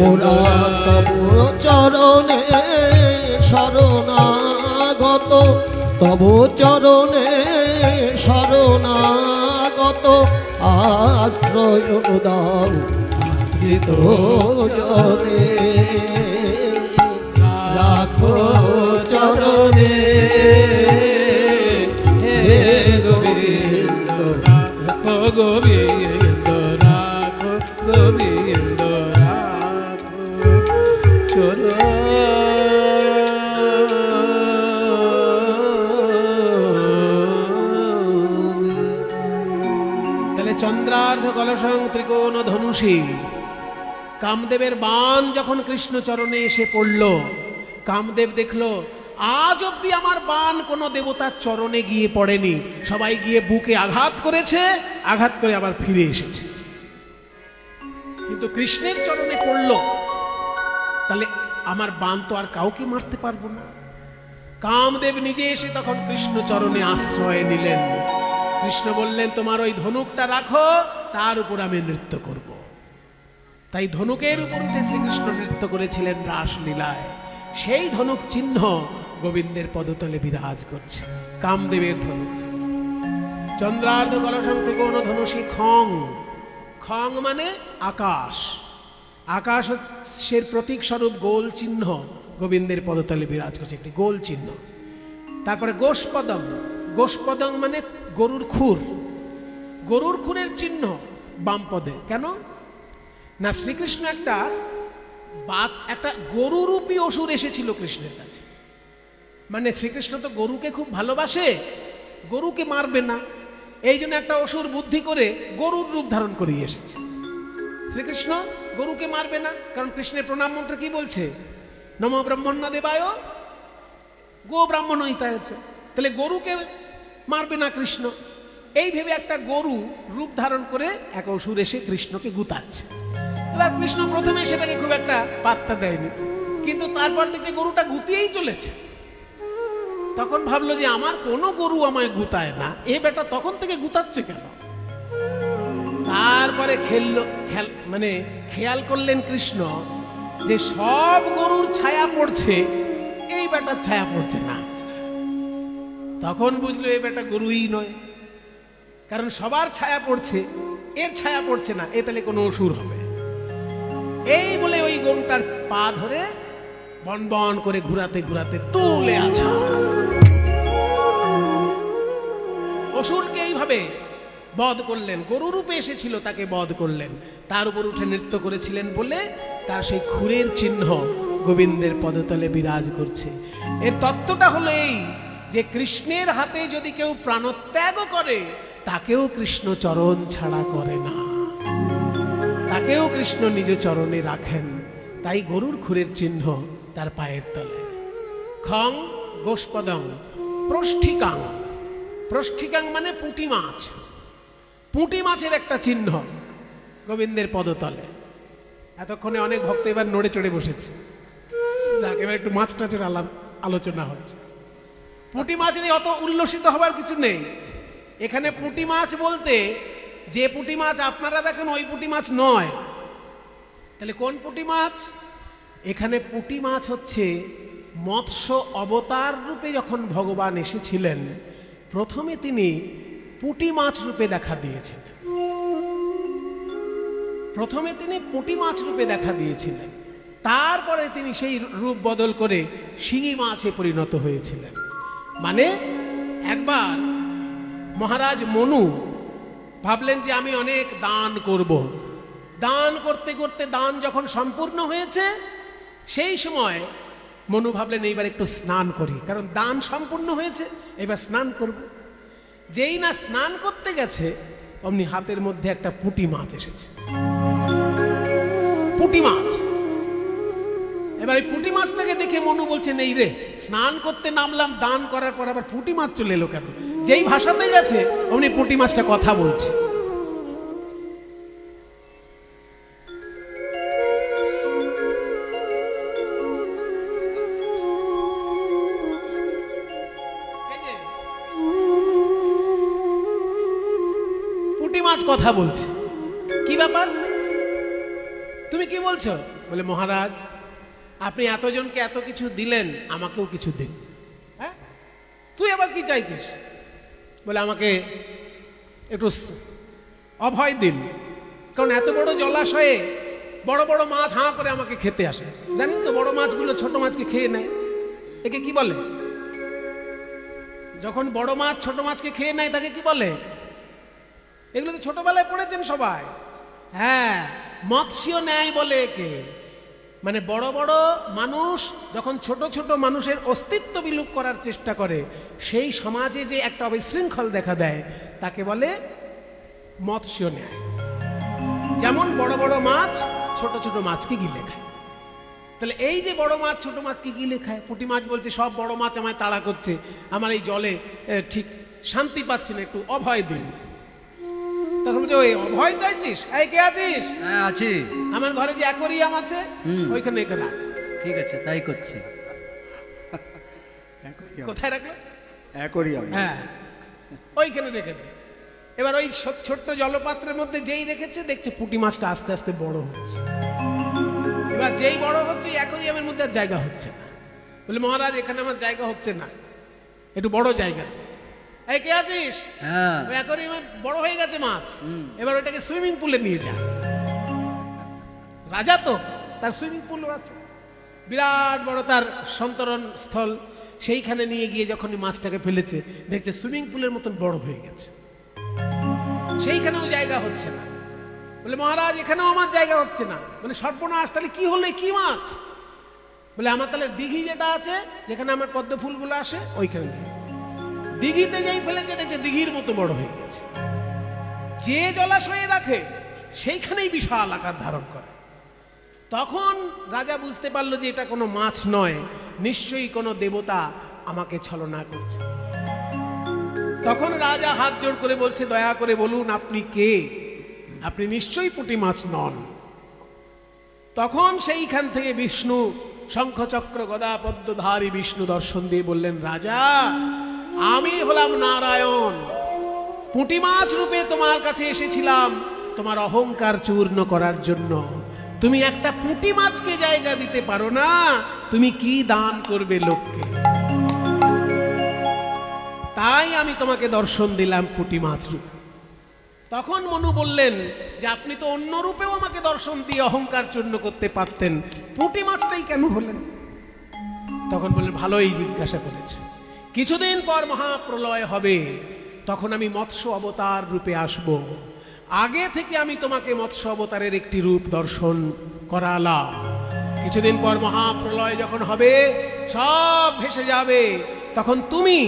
মোরা তব চরণে শরণাগত, তব চরণে শরণাগত আশ্রয় দাও আশ্রিত জনে রাখো চরণে হে গোবিন্দ রাখো গোবিন্দ রাখো গোবিন্দ রাখো চরণে। তাহলে চন্দ্রার্ধ কলসং ত্রিকোণ ধনুষী, কামদেবের বাণ যখন কৃষ্ণ চরণে এসে পড়ল, কামদেব দেখলো আজ অব্দি আমার বাণ কোনো দেবতার চরণে গিয়ে পড়েনি, সবাই গিয়ে বুকে আঘাত করেছে, আঘাত করে আবার ফিরে এসেছে, কিন্তু কৃষ্ণের চরণে পড়ল, তাহলে আমার বাণ তো আর কাউকে মারতে পারবো না। কামদেব নিজে এসে তখন কৃষ্ণ চরণে আশ্রয় নিলেন। কৃষ্ণ বললেন তোমার ওই ধনুকটা রাখো, তার উপর আমি নৃত্য করব। তাই ধনুকের উপর উঠে শ্রীকৃষ্ণ নৃত্য করেছিলেন রাসলীলায়। সেই ধনুক চিহ্ন গোবিন্দের পদতলে বিরাজ করছে, কামদেবের ধনুক চিহ্ন। চন্দ্রার্ধ কলসং ত্রিকোণ ধনুষী খং, খং মানে আকাশ, আকাশের প্রতীক স্বরূপ গোল চিহ্ন গোবিন্দের পদতলে বিরাজ করছে, একটি গোল চিহ্ন। তারপরে গোষ্পদম, গোষ্পদম মানে গরুর খুর, গরুর খুরের চিহ্ন বাম পদে। কেন না, শ্রীকৃষ্ণ একটা গরুরূপী অসুর এসেছিল কৃষ্ণের কাছে, মানে শ্রীকৃষ্ণ তো গরুকে খুব ভালোবাসে, গরুকে মারবে না, এই জন্য একটা অসুর বুদ্ধি করে গরুর রূপ ধারণ করে এসেছে। শ্রীকৃষ্ণ গরুকে মারবে না, কারণ কৃষ্ণের প্রণাম মন্ত্র কি বলছে, নমো ব্রহ্মণ্য দেবায় গো ব্রাহ্মণ হিতায় হচ্ছে, তাহলে গরুকে মারবে না কৃষ্ণ। এই ভেবে একটা গরু রূপ ধারণ করে এক অসুর এসে কৃষ্ণকে গুতাচ্ছে। এবার কৃষ্ণ প্রথমে সেটাকে খুব একটা পাত্তা দেয়নি, কিন্তু তারপর দেখে গরুটা গুতিয়েই চলেছে। তখন ভাবলো যে আমার কোনো গরু আমায় গুতায় না, এ বেটা তখন থেকে গুতাচ্ছে কেন। তারপরে খেয়াল করলেন কৃষ্ণ যে সব গরুর ছায়া পড়ছে, এই বেটার ছায়া পড়ছে না। তখন বুঝলো এই বেটা গরুই নয়, কারণ সবার ছায়া পড়ছে, এর ছায়া পড়ছে না, এ তাহলে কোনো অসুর হবে। এই বলে ওই গরুটার পা ধরে বন বন করে ঘুরাতে ঘুরাতে তুলে আছা। অসুরকে এইভাবে বধ করলেন, গরু রূপে এসেছিল তাকে বধ করলেন, তার উপর উঠে নৃত্য করেছিলেন বলে তার সেই খুরের চিহ্ন গোবিন্দের পদতলে বিরাজ করছে। এর তত্ত্বটা হলো এই যে কৃষ্ণের হাতে যদি কেউ প্রাণত্যাগ করে তাকেও কৃষ্ণ চরণ ছাড়া করে না, তাকেও কৃষ্ণ নিজ চরণে রাখেন। তাই গরুর খুরের চিহ্ন তার পায়ের তলে। খং গোষ্পদং প্রষ্ঠিকাং, প্রষ্ঠিকাং মানে পুঁটি মাছ, পুঁটি মাছের একটা চিহ্ন গোবিন্দের পদতলে। এতক্ষণে অনেক ভক্ত এবার নড়ে চড়ে বসেছে, যাক এবার একটু মাছ টাছের আলোচনা হচ্ছে। পুঁটি মাছ নিয়ে অত উল্লসিত হবার কিছু নেই। এখানে পুঁটি মাছ বলতে যে পুঁটি মাছ আপনারা দেখেন ওই পুঁটি মাছ নয়। তাহলে কোন পুঁটি মাছ? এখানে পুঁটি মাছ হচ্ছে মৎস্য অবতার রূপে যখন ভগবান এসেছিলেন, প্রথমে তিনি পুঁটি মাছ রূপে দেখা দিয়েছিলেন। প্রথমে তিনি পুঁটি মাছ রূপে দেখা দিয়েছিলেন, তারপরে তিনি সেই রূপ বদল করে শিঙি মাছে পরিণত হয়েছিলেন। মানে একবার মহারাজ মনু ভাবলেন যে আমি অনেক দান করব। দান করতে করতে দান যখন সম্পূর্ণ হয়েছে, সেই সময় মনু ভাবলেন এইবার একটু স্নান করি, কারণ দান সম্পূর্ণ হয়েছে, এবার স্নান করব। যেই না স্নান করতে গেছে অমনি হাতের মধ্যে একটা পুঁটি মাছ এসেছে, পুঁটি মাছ। এবার এই পুঁটি মাছটাকে দেখে মনু বলছেন এই রে, স্নান করতে নামলাম, দান করার পর আবার পুঁটি মাছ চলে এলো কেন? যেই ভাষাতে গেছে অমনি পুঁটি মাছটা কথা বলছে। পুঁটি মাছ কথা বলছে, কি ব্যাপার, তুমি কি বলছো? বলে মহারাজ আপনি এতজনকে এত কিছু দিলেন, আমাকেও কিছু দিন। হ্যাঁ, তুই আবার কি চাইছিস? বলে আমাকে একটু অভয় দিন, কারণ এত বড় জলাশয়ে বড় বড় মাছ হাঁ করে আমাকে খেতে আসে। জানেন তো বড় মাছগুলো ছোট মাছকে খেয়ে নেয়, একে কি বলে? যখন বড় মাছ ছোট মাছকে খেয়ে নেয় তাকে কি বলে? এগুলো তো ছোটবেলায় পড়েছেন সবাই। হ্যাঁ, মৎস্য ন্যায় বলে একে। মানে বড় বড় মানুষ যখন ছোট ছোট মানুষের অস্তিত্ব বিলুপ করার চেষ্টা করে, সেই সমাজে যে একটা অবিশৃঙ্খল দেখা দেয় তাকে বলে মৎস্য ন্যায়। যেমন বড় বড় মাছ ছোট ছোট মাছকে গিলে খায়। তাহলে এই যে বড় মাছ ছোট মাছকে গিলে খায়, পুঁটি মাছ বলছে সব বড় মাছ আমায় তাড়া করছে, আমার এই জলে ঠিক শান্তি পাচ্ছি না, একটু অভয় দিন। তখন বলছে ওই অভয় চাইছিস? এই কে আছিস? হ্যাঁ আছি। আমার ঘরে যে অ্যাকোরিয়াম আছে ওইখানে এখানে। ঠিক আছে, তাই করছি। কোথায় রাখলো? অ্যাকোরিয়াম। হ্যাঁ, ওইখানে রেখে দে। এবার ওই ছোট্ট জলপাত্রের মধ্যে যেই রেখেছে দেখছে পুঁটি মাছটা আস্তে আস্তে বড় হচ্ছে। এবার যেই বড় হচ্ছে অ্যাকোরিয়ামের মধ্যে আর জায়গা হচ্ছে না। বলে মহারাজ এখানে আমার জায়গা হচ্ছে না, একটু বড় জায়গা। এই কে আছিস? হ্যাঁ, ওই অ্যাকোরিয়ামে বড় হয়ে গেছে মাছ, এবার ওটাকে সুইমিং পুলে নিয়ে যা। রাজা তো, তার সুইমিং পুলও আছে, বিরাট বড় তার সন্তরণ স্থল। সেইখানে নিয়ে গিয়ে যখন মাছটাকে ফেলেছে দেখছে সুইমিং পুলের মতন বড় হয়ে গেছে, সেইখানেও জায়গা হচ্ছে না। বলে মহারাজ এখানেও আমার জায়গা হচ্ছে না। বলে সর্বনাশ, তাহলে কি হলো, কি মাছ? বলে আমার তাহলে দিঘি যেটা আছে যেখানে আমার পদ্ম ফুলগুলো আসে ওইখানে দিঘিতে যেই ফেলেছে দেখছে দিঘির মতো বড় হয়ে গেছে। যে জলাশয়ে রাখে সেইখানেই বিশাল আকার ধারণ করে। তখন রাজা বুঝতে পারলো যে এটা কোনো মাছ নয়, নিশ্চয়ই কোনো দেবতা আমাকে ছলনা করছে। তখন রাজা হাত জোড় করে বলছে দয়া করে বলুন আপনি কে, আপনি নিশ্চয়ই পুঁটি মাছ নন। তখন সেইখান থেকে বিষ্ণু শঙ্খচক্র গদা পদ্মধারী বিষ্ণু দর্শন দিয়ে বললেন রাজা আমি হলাম নারায়ণ, পুঁটি মাছ রূপে তোমার কাছে এসেছিলাম তোমার অহংকার চূর্ণ করার জন্য। তুমি একটা পুঁটি মাছকে জায়গা দিতে পারো না, তুমি কি দান করবে লোককে? তাই আমি তোমাকে দর্শন দিলাম পুঁটি মাছ রূপে। তখন মনু বললেন যে আপনি তো অন্য রূপেও আমাকে দর্শন দিয়ে অহংকার চূর্ণ করতে পারতেন, পুঁটি মাছটাই কেন হলেন? তখন বললেন ভালোই জিজ্ঞাসা করেছে। কিছুদিন পর মহাপ্রলয় হবে, তখন আমি মৎস্য অবতার রূপে আসব। আগে থেকে আমি তোমাকে মৎস্য অবতারের একটি রূপ দর্শন করালাম। কিছুদিন পর মহাপ্রলয় যখন হবে, সব ভেসে যাবে, তখন তুমি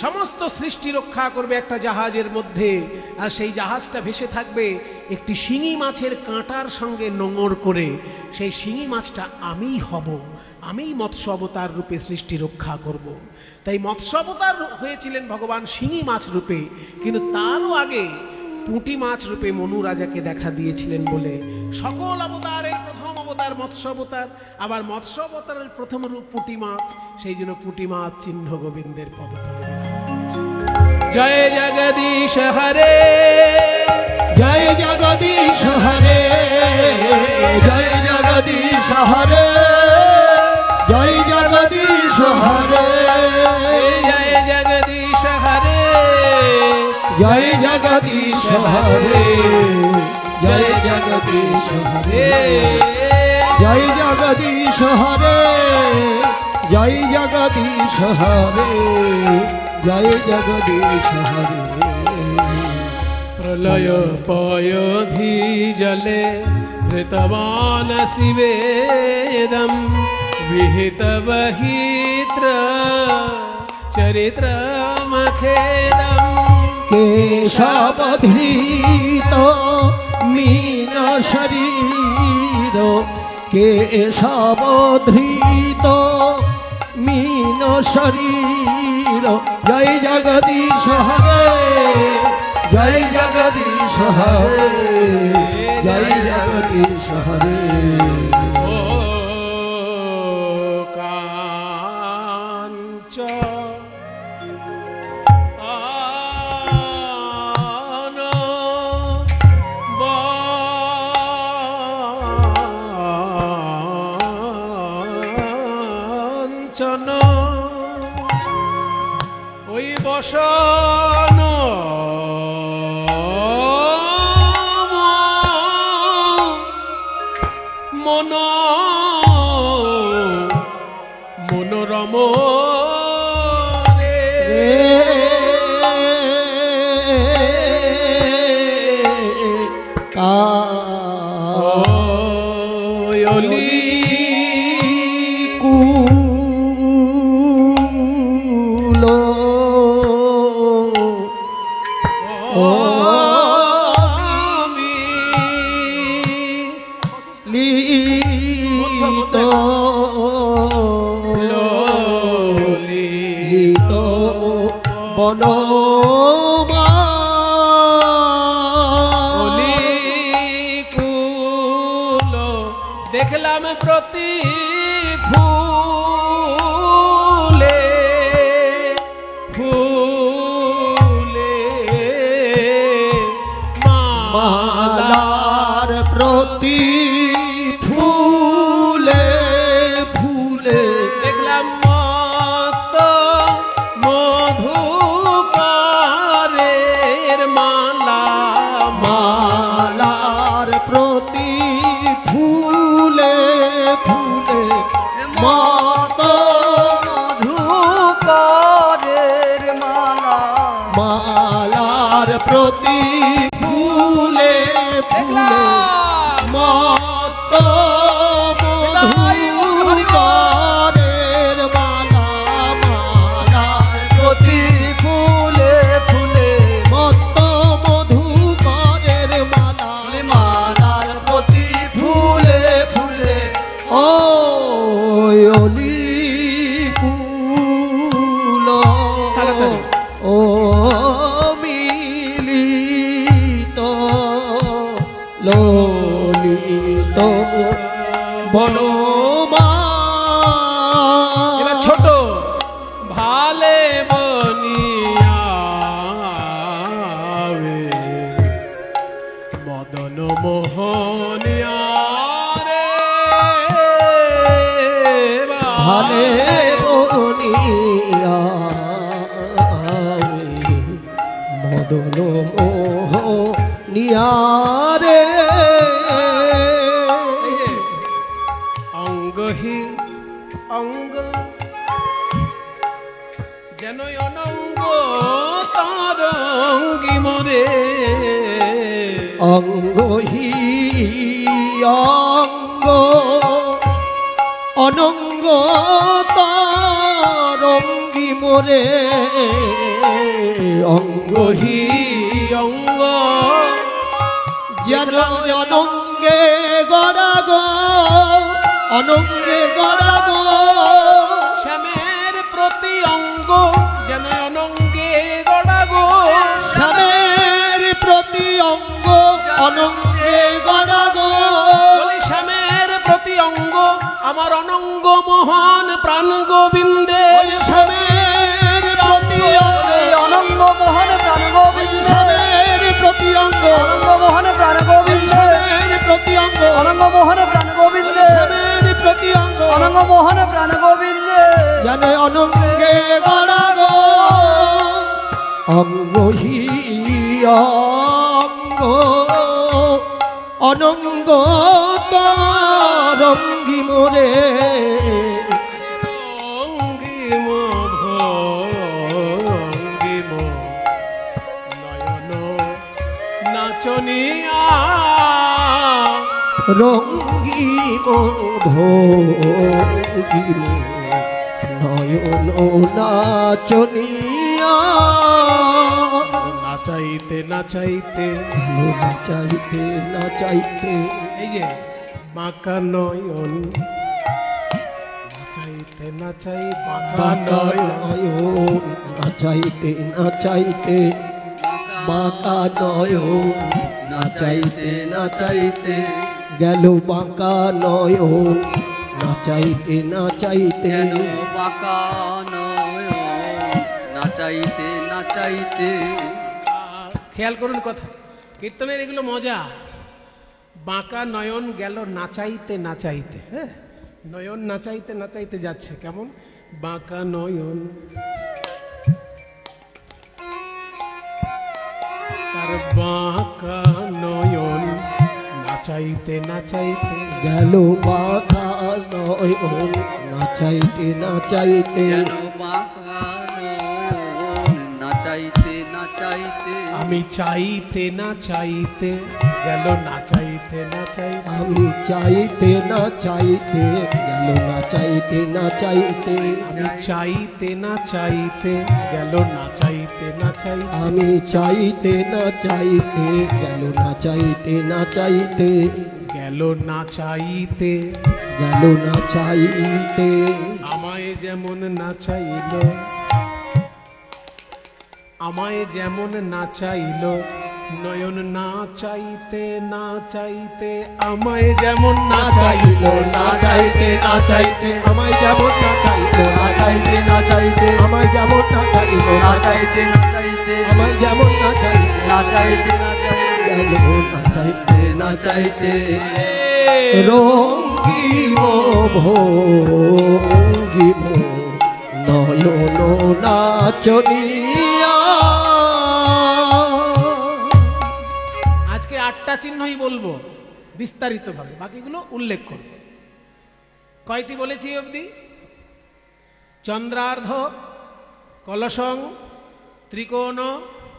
সমস্ত সৃষ্টি রক্ষা করবে একটা জাহাজের মধ্যে, আর সেই জাহাজটা ভেসে থাকবে একটি শিঙি মাছের কাঁটার সঙ্গে নোঙর করে। সেই শিঙি মাছটা আমিই হব, আমিই মৎস্য অবতার রূপে সৃষ্টি রক্ষা করব। তাই মৎস্য অবতার হয়েছিলেন ভগবান শিঙি মাছ রূপে, কিন্তু তারও আগে পুঁটি মাছ রূপে মনু রাজাকে দেখা দিয়েছিলেন বলে সকল অবতারের প্রথম অবতার মৎস্য অবতার, আবার মৎস্য অবতারের প্রথম রূপ পুঁটি মাছ। সেই জন্য পুঁটি মাছ চিহ্ন গোবিন্দের পদতলে বিরাজ। জয় জগদীশ হরে, জয় জগদীশ হরে, জয় জগদীশ হরে, জয় জগদীশ হরে, জয় জগদীশ হরে, জয় জগদীশ হরে, জয় জগদীশ হরে, জয় জগদীশ হরে, জয় জগদীশ হরে, জয় জগদীশ হরে। প্রলয় পয়োধি জলে হৃতবান শিবেদম বিহিত বহিত্র চরিত্রমখেদম কেশবধৃত মীন শরীর, কেশবধৃত মীন শরীর, জয় জগদীশ হরে, জয় জগদীশ হরে, জয় জগদীশ হরে। ওই বসন মন মনোরম দেখলাম প্রতি ফুলে ফুলে মালার প্রতি ফুলে ফুলে দেখলাম মত মধুকরের মালা মালার প্রতি ফুলে ফুলে মত মধুকরের মালা, মালার প্রতি ফুলে ফুলে মত মধুকরের মালা, মালার প্রতি ফুলে ফুলে মত মধুকরের মালা, মালার প্রতি ফুলে ফুলে ও অলিকুল ও মিলিত ললিত বনমা। এবার ছোট ভালে বনিয়া মদন মোহনিয়া রে হি অঙ্গ যেন অনঙ্গ তরঙ্গি মোরে অঙ্গ হি অঙ্গ অনঙ্গ তরঙ্গি মোরে অঙ্গ হি অঙ্গ যেন অনঙ্গে গড়াগ অনঙ্গে গড়াগ শ্যামের প্রতি অঙ্গ যেন অনঙ্গে গড়াগো শ্যামের প্রতি অঙ্গ অনঙ্গে গড়াগ বলি শ্যামের প্রতি অঙ্গ আমার অনঙ্গ মোহন প্রাণ গোবিন্দে শ্যামের প্রতি অঙ্গ অনঙ্গ মোহন প্রাণ গোবিন্দ শ্যামের প্রতি অঙ্গ অনঙ্গ মোহন প্রাণ গোবিন্দ শ্যামের প্রতি অঙ্গ অনঙ্গ মোহন প্রাণ গোবিন্দ শ্যামের প্রতি অঙ্গ অনঙ্গ মোহন প্রাণ গোবিন্দ যেন অনঙ্গে গড়াগ অঙ্গ হি অঙ্গ অনঙ্গ তরঙ্গি মোরে অঙ্গিম ভঙ্গিম নয়ন নাচনিয়া রঙ্গিম ভঙ্গিম নয়ন নাচনিয়া নাচাইতে নাচাইতে নাচাইতে নাচাইতে এই যে বাঁকা নয়ন নাচাইতে নাচাই বাঁকা নয়ন নয়ন নাচাইতে নাচাইতে বাঁকা নয়ন নাচাইতে নাচাইতে গেল বাঁকা নয়ন নাচাইতে নাচাইতে কেন বাঁকা নয় নাচাইতে নাচাইতে খেয়াল করুন কথা কীর্তনের এগুলো মজা বাঁকা নয়ন গেল নাচাইতে নাচাইতে হ্যাঁ নয়ন নাচাইতে নাচাইতে যাচ্ছে কেমন বাঁকা নয়ন তার বাঁকা নয়ন নাচাইতে নাচাইতে গেল বাঁকা নয়ন নাচাইতে নাচাইতে কেন বাঁকা নয় নাচাইতে নাচাইতে আমি চাইতে না চাইতে গেল নাচাইতে নাচাইতে আমি চাইতে না চাইতে গেল না চাইতে না চাইতে আমি চাইতে না চাইতে গেল নাচাইতে নাচাইতে আমি চাইতে না চাইতে গেল না চাইতে না চাইতে গেল না চাইতে গেল না চাইতে আমায় যেমন নাচাইল আমায় যেমন নাচাইল নয়ন না চাইতে না চাইতে আমায় যেমন নাচাইল না চাইতে না চাইতে আমায় যেমন না চাইতো না চাইতে না চাইতে আমায় যেমন না চাইতো না নাচাইতে নাচাইতে আমায় যেমন না চাইতে নাচাইতে নাচাইতে গেল না চাইতে না চাইতে এ, রঙ্গিম ভঙ্গিম নয়ন নাচনিয়া আজকে 8টা চিহ্নই বলবো বিস্তারিতভাবে বাকিগুলো উল্লেখ করব কয়টি বলেছি এই অবধি চন্দ্রার্ধ কলসং ত্রিকোণ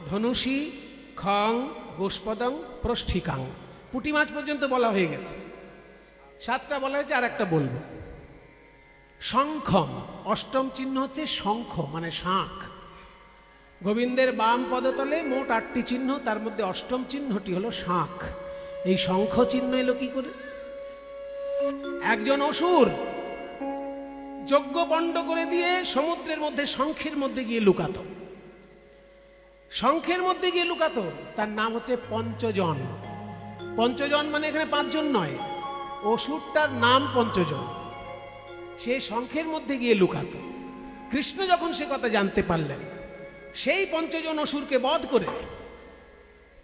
ধনুষী খং গোষ্পদং প্রষ্ঠিকাং পুঁটি মাছ পর্যন্ত বলা হয়ে গেছে 7টা বলা হয়েছে আর একটা বলবো শঙ্খম অষ্টম চিহ্ন হচ্ছে শঙ্খ মানে শাঁখ গোবিন্দের বাম পদতলে মোট 8টি চিহ্ন তার মধ্যে অষ্টম চিহ্নটি হলো শাঁখ এই শঙ্খ চিহ্ন এলো কি করে একজন অসুর যজ্ঞ পণ্ড করে দিয়ে সমুদ্রের মধ্যে শঙ্খের মধ্যে গিয়ে লুকাতো শঙ্খের মধ্যে গিয়ে লুকাতো তার নাম হচ্ছে পঞ্চজন পঞ্চজন মানে এখানে 5 জন নয় অসুরটার নাম পঞ্চজন সে শঙ্খের মধ্যে গিয়ে লুকাতো কৃষ্ণ যখন সে কথা জানতে পারলেন সেই 5 জন অসুরকে বধ করে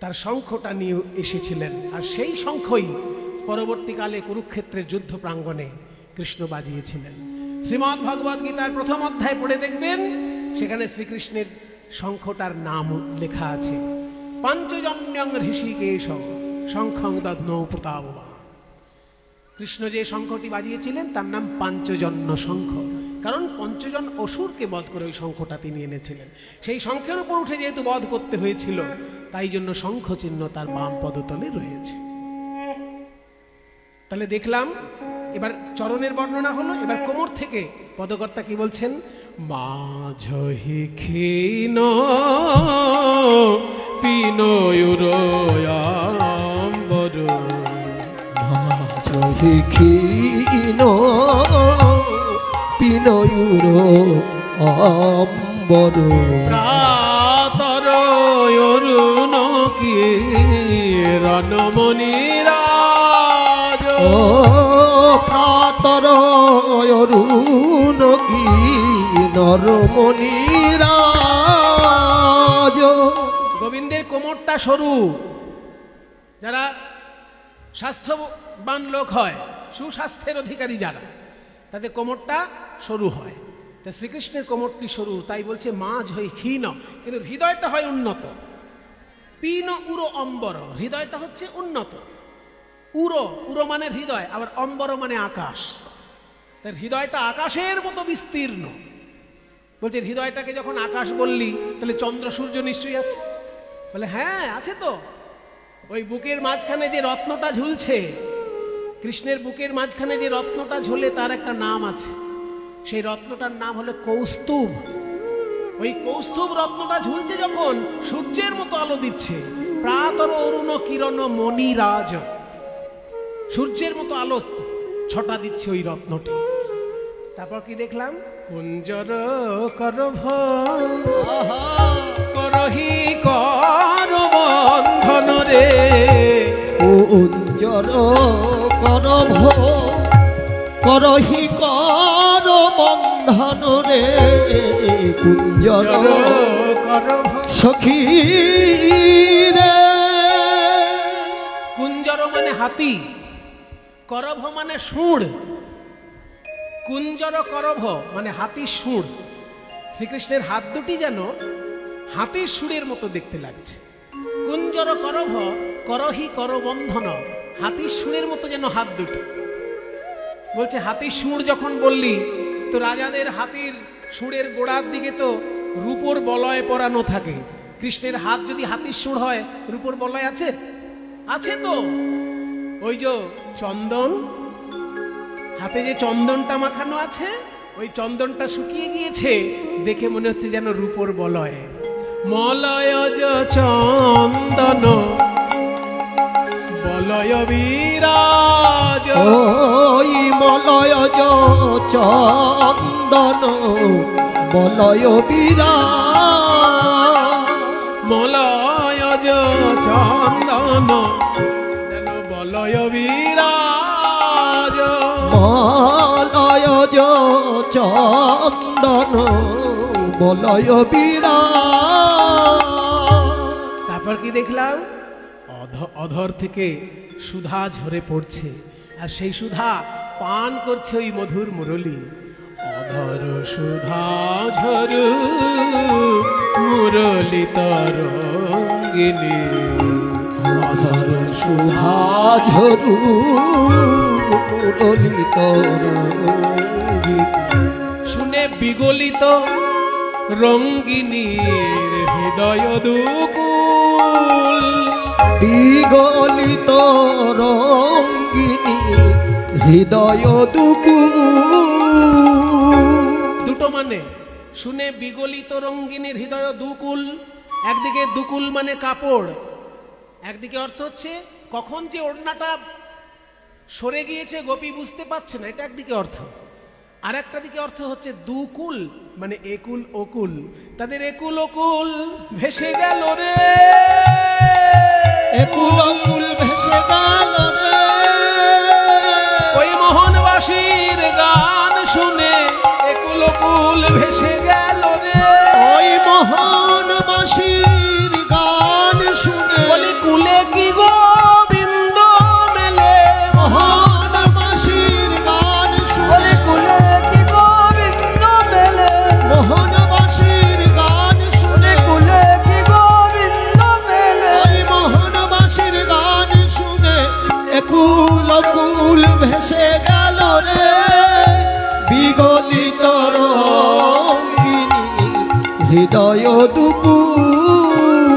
তার শঙ্খটা নিয়ে এসেছিলেন আর সেই শঙ্খই পরবর্তীকালে কুরুক্ষেত্রের যুদ্ধ প্রাঙ্গণে কৃষ্ণ বাজিয়েছিলেন শ্রীমদ্ ভগবদ গীতার প্রথম অধ্যায় পড়ে দেখবেন সেখানে শ্রীকৃষ্ণের শঙ্খটার নাম লেখা আছে পঞ্চজন্যং ঋষিকেশ শঙ্খং দধ্নৌ প্রতাপবা কৃষ্ণ যে শঙ্খটি বাজিয়েছিলেন তার নাম পাঞ্চজন্য শঙ্খ, কারণ পঞ্চজন অসুরকে বধ করে ওই শঙ্খটা তিনি এনেছিলেন। সেই শঙ্খের উপর উঠে যেহেতু বধ করতে হয়েছিল, তাই জন্য শঙ্খ চিহ্ন তার বাম পদতলে রয়েছে। তাহলে দেখলাম এবার চরণের বর্ণনা হলো, এবার কোমর থেকে পদকর্তা কি বলছেন? মাঝহি ক্ষীণ পিনয়ুরয়াম্বর, মাঝহি ক্ষীণ পিনয়ুর অম্বর, প্রাতর অরুণ কিরণমণিরাজ, ও প্রাতর অরুণ কিরণমণিরাজ। গোবিন্দের কোমরটা সরু, যারা স্বাস্থ্যবান লোক হয়, সুস্বাস্থ্যের অধিকারী যারা, তাদের কোমরটা সরু হয়। তা শ্রীকৃষ্ণের কোমরটি সরু, তাই বলছে মাঝ হয় ক্ষীণ, কিন্তু হৃদয়টা হয় উন্নত। পিন উরো অম্বর, হৃদয়টা হচ্ছে উন্নত। উরো, উরো মানে হৃদয়, আবার অম্বর মানে আকাশ। তার হৃদয়টা আকাশের মতো বিস্তীর্ণ। বলছে হৃদয়টাকে যখন আকাশ বললি, তাহলে চন্দ্র সূর্য নিশ্চয়ই আছে? বলে হ্যাঁ আছে তো। ওই বুকের মাঝখানে যে রত্নটা ঝুলছে, কৃষ্ণের বুকের মাঝখানে যে রত্নটা ঝোলে তার একটা নাম আছে। সেই রত্নটার নাম হলো কৌস্তুভ। ওই কৌস্তুভ রত্নটা ঝুলছে যখন, সূর্যের মতো আলো দিচ্ছে। প্রাতর অরুণ কিরণ মণিরাজ, সূর্যের মতো আলো ছটা দিচ্ছে ওই রত্নটি। তারপর কি দেখলাম? কুঞ্জর করভ করহি কর বন্ধন রে, কুঞ্জর করভ করহি কর বন্ধন রে, কুঞ্জর করভ সখী রে। কুঞ্জর মানে হাতি, করভ মানে সুর। কুঞ্জর করভ মানে হাতির সুর। শ্রীকৃষ্ণের হাত দুটি যেন হাতির সুরের মতো দেখতে লাগছে। কুঞ্জর করভ করহি করবন্ধন, হাতির সুরের মতো যেন হাত দুটো। বলছে হাতির সুর যখন বললি, তো রাজাদের হাতির সুরের গোড়ার দিকে তো রূপোর বলয় পরানো থাকে। কৃষ্ণের হাত যদি হাতির সুর হয়, রূপোর বলয় আছে? আছে তো। ওই যে চন্দন, হাতে যে চন্দনটা মাখানো আছে, ওই চন্দনটা শুকিয়ে গিয়েছে, দেখে মনে হচ্ছে যেন রূপোর বলয়। মলয়জ চন্দন বলয় বিরাজ, ওই মলয়জ চন্দন বলয় বিরাজ, মলয়জ চন্দন যেন বলয় বিরাজ, মলয়জ চন্দন বলয় বিরাজ। তারপর কি দেখলাম? অধর থেকে সুধা ঝরে পড়ছে, আর সেই সুধা পান করছে ওই মধুর মুরলী। অধর সুধা ঝরু মুরলী তরঙ্গিনী, অধর সুধা ঝরু মুরলী তরঙ্গিনী, শুনে বিগলিত রঙ্গিনীর হৃদয় দুকুল, বিগলিত রঙ্গিনী হৃদয় দুকুল। দুটো মানে, শুনে বিগলিত রঙ্গিনীর হৃদয় দুকুল। একদিকে দুকুল মানে কাপড়, একদিকে অর্থ হচ্ছে কখন যে ওড়নাটা সরে গিয়েছে গোপী বুঝতে পারছে না, এটা একদিকে অর্থ। আর একটা দিকে অর্থ হচ্ছে দুকুল মানে একুল ওকুল, তাদের একুল ওকুল ভেসে গেল রে, একুল ওকুল ভেসে গেল রে। ওই মোহনবাসীর গান শুনে একুল ওকুল ভেসে গেল রে, ওই মোহনবাসীর গান শুনে বলে কুলে কি গোবিন্দ মেলে, মোহনবাসীর গান শুনে কুলে কি গোবিন্দ মেলে, মোহনবাসীর গান শুনে কুলে কি গোবিন্দ মেলে, ওই মোহনবাসীর গান শুনে একুল ওকুল ভেসে হৃদয় দুকুল,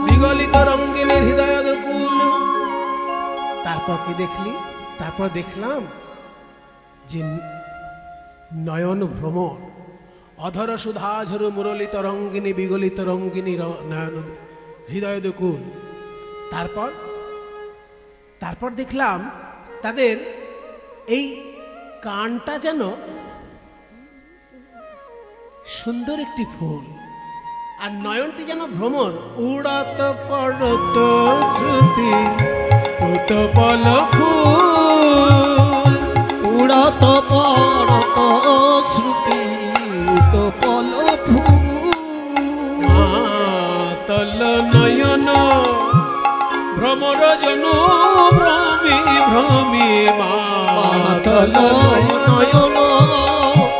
বিগলিত রঙ্গিনী হৃদয় দুকুল। তারপর কি দেখলি? তারপর দেখলাম যে নয়ন ভ্রমর, অধর সুধা ঝরু মুরলিত রঙ্গিনী বিগলিত রঙ্গিনী নয়ন হৃদয় দুকুল। তারপর তারপর দেখলাম তাদের এই কানটা যেন সুন্দর একটি ফুল, আর নয়নটি যেন ভ্রমর। উড়াত পড়ত শ্রুতি উতপল ফুল, উড়াত পরত শ্রুতি উতপল ফুল, মাতল নয়ন ভ্রমর জনু ভ্রমি ভ্রমি, মাতল নয়ন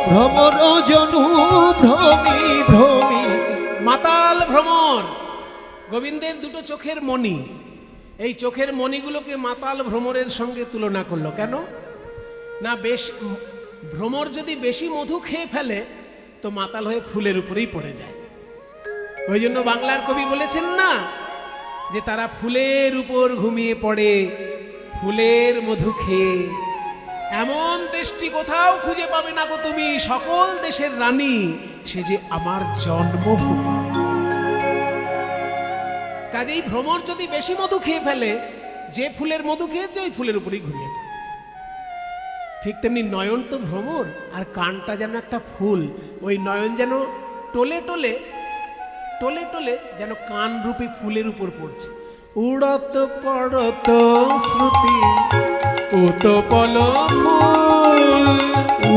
ভ্রমর জনু ভ্রমি ভ্রমি। মাতাল ভ্রমর, গোবিন্দের দুটো চোখের মণি, এই চোখের মণিগুলোকে মাতাল ভ্রমরের সঙ্গে তুলনা করলো। কেন না, ভ্রমর যদি বেশি মধু খেয়ে ফেলে তো মাতাল হয়ে ফুলের উপরেই পড়ে যায়। ওই জন্য বাংলার কবি বলেছেন না যে তারা ফুলের উপর ঘুমিয়ে পড়ে ফুলের মধু খেয়ে। এমন দেশটি কোথাও খুঁজে পাবে না গো তুমি, সকল দেশের রানী সে যে আমার জন্মভূমি। কাজেই ভ্রমর যদি বেশি মধু খেয়ে ফেলে, যে ফুলের মধু খেয়েছে ওই ফুলের উপরেই ঘুমিয়ে পড়ে। ঠিক তেমনি নয়ন তো ভ্রমর, আর কানটা যেন একটা ফুল। ওই নয়ন যেন টোলে টোলে টোলে টোলে যেন কান রূপী ফুলের উপর পড়ছে। উড়ত পড়ত শ্রুতি উতপল ফুল,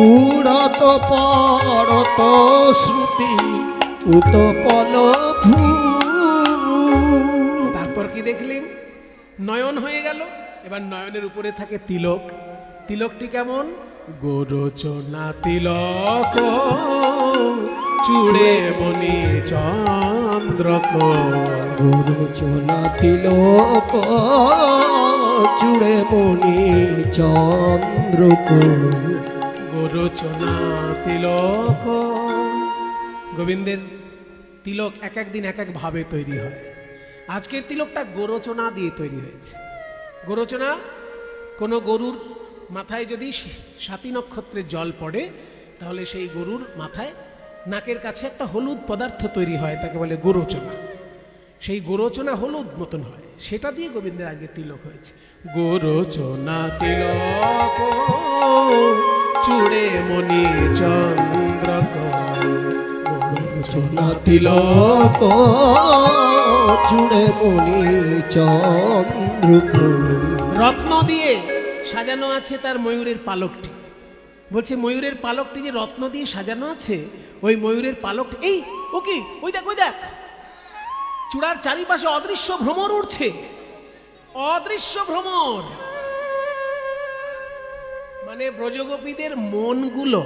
উড়ত পরত শ্রুতি উতপল ফুল। তারপর কি দেখলেন? নয়ন হয়ে গেল, এবার নয়নের উপরে থাকে তিলক। তিলকটি কেমন? গোরচনা তিলক চূড়ে বনি চন্দ্রক, গোরচনা তিলক চূড়ে বনি চন্দ্রক, গোরচনা তিলক। গোবিন্দের তিলক এক এক দিন এক এক ভাবে তৈরি হয়। আজকের তিলকটা গোরচনা দিয়ে তৈরি হয়েছে। গোরচনা, কোনো গরুর মাথায় যদি স্বাতী নক্ষত্রের জল পড়ে তাহলে সেই গরুর মাথায় নাকের কাছে একটা হলুদ পদার্থ তৈরি হয়, তাকে বলে গোরচনা। সেই গোরচনা হলুদ মতন হয়, সেটা দিয়ে গোবিন্দের আগে তিলক হয়েছে। গোরচনা তিলক চূড়ে মণি চন্দ্রক, গোরচনা তিলক চূড়ে মণি চন্দ্রক। রত্ন দিয়ে সাজানো আছে তার ময়ূরের পালকটি। বলছে ময়ূরের পালকটি যে রত্ন দিয়ে সাজানো আছে, ওই ময়ূরের পালকটি, এই ও কি, ওই দেখ ওই দেখ, চূড়ার চারিপাশে অদৃশ্য ভ্রমর উঠছে, অদৃশ্য ভ্রমর। মানে ব্রজগোপীদের মনগুলো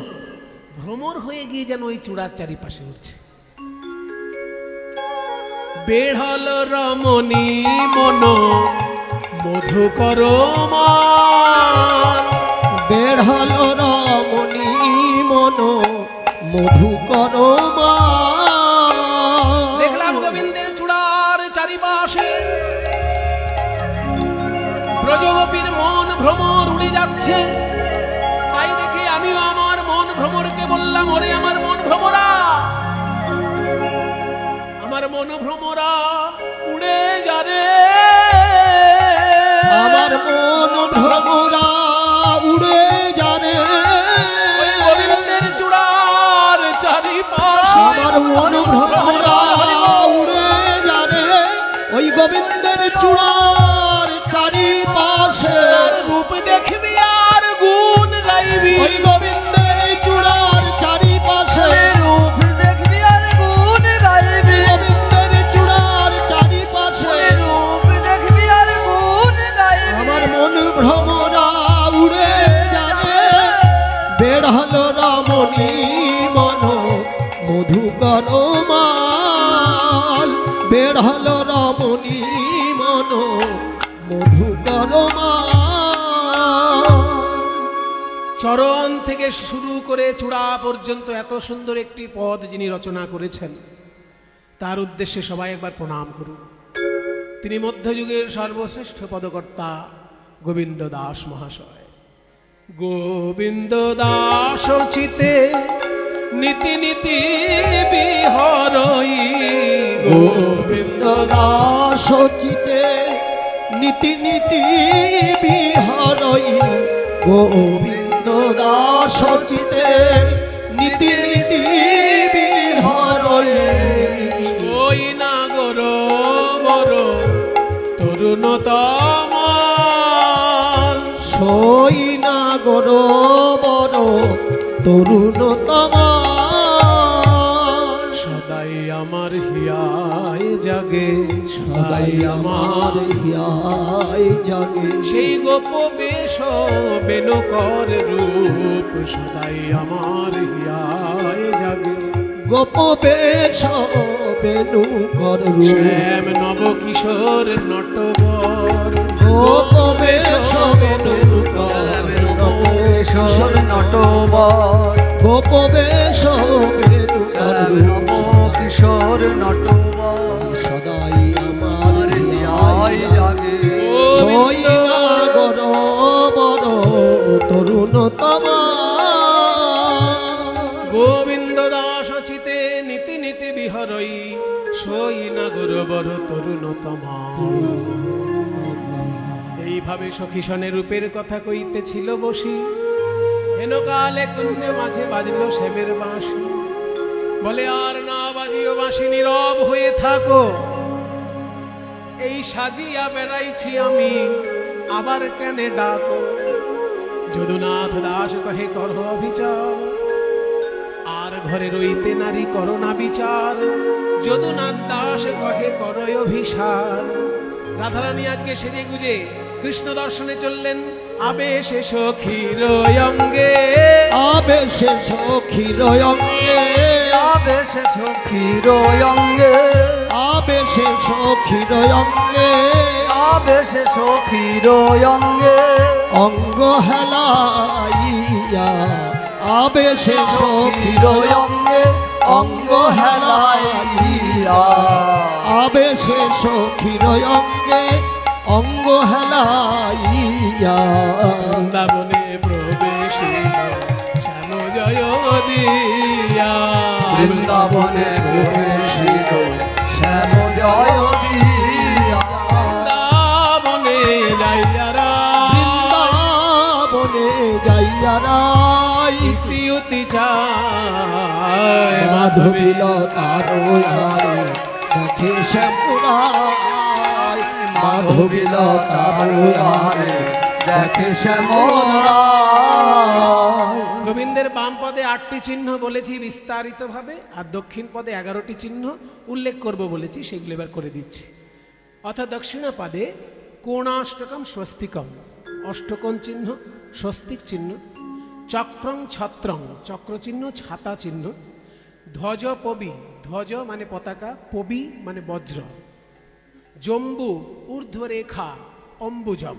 ভ্রমর হয়ে গিয়ে যেন ওই চূড়ার চারিপাশে উঠছে। বেঢ়ল রমণী মন মধুকর মান, বেঢ়ল রমণী মন মধুকর মান। দেখলাম গোবিন্দের চূড়ার চারিপাশে ব্রজগোপীর মন ভ্রমর উড়ে যাচ্ছে। তাই দেখে আমিও আমার মন ভ্রমরকে বললাম, ওরে আমার মন ভ্রমরা, আমার মন ভ্রমরা উড়ে যা রে, আমার মন ভ্রমরা উড়ে জানে, গোবিন্দের চূড়ার চারিপাশে আমার মন ভ্রমরা উড়ে জানে, ওই গোবিন্দের চূড়ার চারিপাশে রূপ দেখবি আর গুণ গাইবি, ওই গোবিন্দের চূড়ার চারিপাশে রূপ দেখবি আর গুণ গাইবি, গোবিন্দের চূড়ার চারিপাশে রূপ দেখবি আর গুণ গাইবি। আমার মন ভ্রমরা উড়ে জানে, বেঢ়ল রমণী মন মধুকর মাল, বেঢ়ল রমণী মন মধুকর মাল। চরণ থেকে শুরু করে চূড়া পর্যন্ত এত সুন্দর একটি পদ যিনি রচনা করেছেন, তার উদ্দেশ্যে সবাই একবার প্রণাম করুন। তিনি মধ্যযুগের সর্বশ্রেষ্ঠ পদকর্তা গোবিন্দ দাস মহাশয়। গোবিন্দ দাস চিতে নীতি নীতি বিহরই, গোবিন্দ দাস চিতে নীতি নীতি বিহরই, গোবিন্দ দাস চিতে নীতি নীতি বিহরই, ওই নাগর বড় তরুণতম, সই নাগর বড় তরুণতম, সদাই আমার হিয়ায় জাগে, সদাই আমার হিয়ায় জাগে, সেই গোপ বেশ বেনকর রূপ, সদাই আমার হিয়ায় জাগে, গোপ বেশ বেণুকর রূপ, শ্যাম নব কিশোর নটবর, গোপ বেশ বেণুকর কিশোর নটবর, গোপ বেশ বেণুকর রূপ, কিশোর নটবর, সদাই আমার হিয়ায় জাগে, সই নাগর বড় তরুণতম, গোবিন্দ দাস চিতে নীতি নীতি বিহরই, সই নাগর বড় তরুণতম। এইভাবে সখীসনে রূপের কথা কইতেছিল বসি, হেনকালে কুঞ্জে মাঝে বাজলো শ্যামের বাঁশি, বলে আর না বাজিও বাঁশি, নীরব হয়ে থাকো, এই সাজিয়া বেড়াইছি আমি, আবার কেন ডাকো। যদুনাথ দাস কহে করো অভিচার, আর ঘরে রইতে নারী করো না বিচার, যদুনাথ দাস কহে করো অভিসার। রাধারানী আজকে সেজে গুজে কৃষ্ণ দর্শনে চললেন, আবেশে সখীর অঙ্গে, আবেশে সখীর অঙ্গে, আবেশে সখীর অঙ্গে, আবেশে সখীর অঙ্গে, আবেশে সখীর অঙ্গে, অঙ্গ হেলাইয়া, আবেশে সখীর অঙ্গে, অঙ্গ হেলাইয়া, আবেশে সখীর অঙ্গে, অঙ্গ হেলাইয়া, বৃন্দাবনে প্রবেশ শ্যাম জয় দিয়া, বৃন্দাবনে প্রবেশিত শ্যাম জয় দিয়া, বৃন্দাবনে যাইয়ারা, বৃন্দাবনে যাইয়া রাই, ইতি উতি চায় মাধবী লতার হারে দেখে শ্যামরাই, মাধবী লতার হারে দেখে শ্যামরাই। গোবিন্দের বাম পদে 8টি চিহ্ন বলেছি বিস্তারিত ভাবে, আর দক্ষিণ পদে 11টি চিহ্ন উল্লেখ করব বলেছি, সেগুলো এবার করে দিচ্ছি। অর্থাৎ দক্ষিণ পদে কোণাষ্টকম স্বস্তিকম, অষ্টকোণ চিহ্ন, স্বস্তিক চিহ্ন, চক্রং ছত্রং, চক্র চিহ্ন, ছাতা চিহ্ন, ধ্বজ পবি, ধ্বজ মানে পতাকা, পবি মানে বজ্র, জম্বু ঊর্ধ্বরেখা অম্বুজম,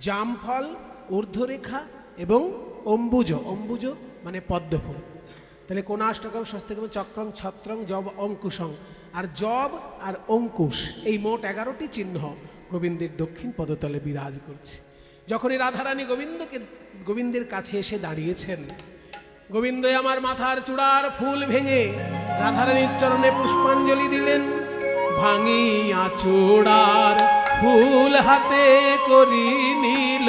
জামফল ঊর্ধ্বরেখা এবং অম্বুজ, অম্বুজ মানে পদ্মফুল। তাহলে কোণাষ্টকম স্বস্তিকম চক্রং ছত্রং জব অঙ্কুশং, আর জব আর অঙ্কুশ এই মোট 11টি চিহ্ন গোবিন্দের দক্ষিণ পদতলে বিরাজ করছে। যখনই রাধারানী গোবিন্দের কাছে এসে দাঁড়িয়েছেন, গোবিন্দ আমার মাথার চূড়ার ফুল ভেঙে রাধারানীর চরণে পুষ্পাঞ্জলি দিলেন, ভাঙিয়া চূড়ার ফুল হাতে করি নিল,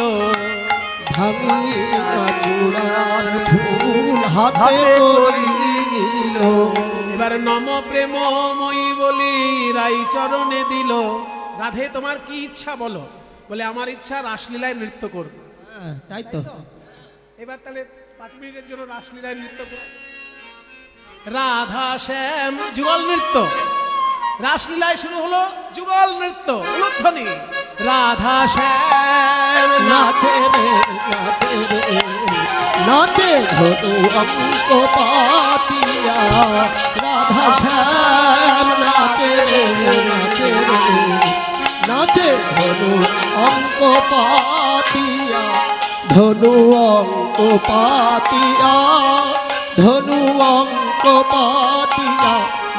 ভাঙিয়া চূড়ার ফুল হাতে করি নিল, এবার নম প্রেমময়ী বলি রাই চরণে দিল। রাধে তোমার কি ইচ্ছা বলো? বলে আমার ইচ্ছা রাসলীলায় নৃত্য করবো। তাই তো, এবার তাহলে 5 মিনিটের জন্য রাসলীলায় নৃত্য করো। রাধা শ্যাম যুগল নৃত্য, রাসলীলায় শুরু হলো যুগল নৃত্য, উলুধ্বনি। রাধা শ্যাম নাচে রে নাচে রে নাচে ধনু অঙ্ক পাতিয়া, রাধা শ্যাম নাচে রে নাচে রে নাচে ধনু অঙ্ক পাতিয়া, ধনু অঙ্ক অঙ্ক পাতিয়া ধনু অঙ্ক পাতিয়া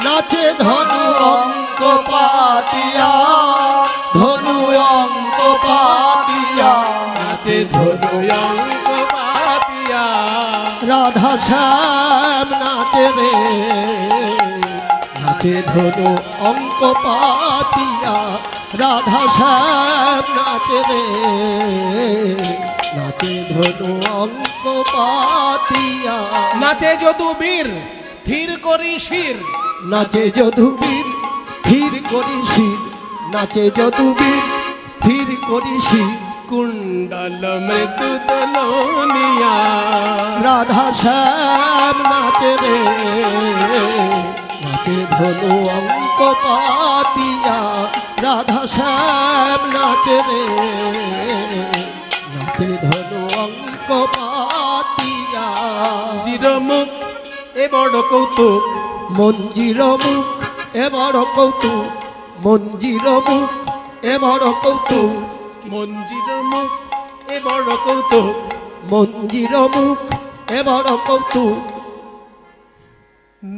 নাচে ধনু অঙ্ক পাতিয়া ধনু অঙ্ক পাতিয়া নাচে ধনু অঙ্ক পাতিয়া রাধা শ্যাম নাচে রে নাচে ধনু অঙ্ক পাতিয়া রাধা শ্যাম নাচে রে নাচে ধনু অঙ্ক পাতিয়া নাচে যদুবীর ধীর করি শির নাচে যদুবীর স্থির করি শির নাচে যদুবীর স্থির করি শির কুণ্ডল মৃত্যু তলনিয়া রাধা শ্যাম নাচে রে নাচে ধনু অঙ্ক পাতিয়া রাধা শ্যাম নাচে রে নাচে ধনু অঙ্ক পাতিয়া চিরমুখ এ বড় কৌতুক মঞ্জির মুখ এ বড় কৌতুক মঞ্জির মুখ এ বড় কৌতুক মঞ্জির মুখ এ বড় কৌতুক মঞ্জির মুখ এ বড় কৌতুক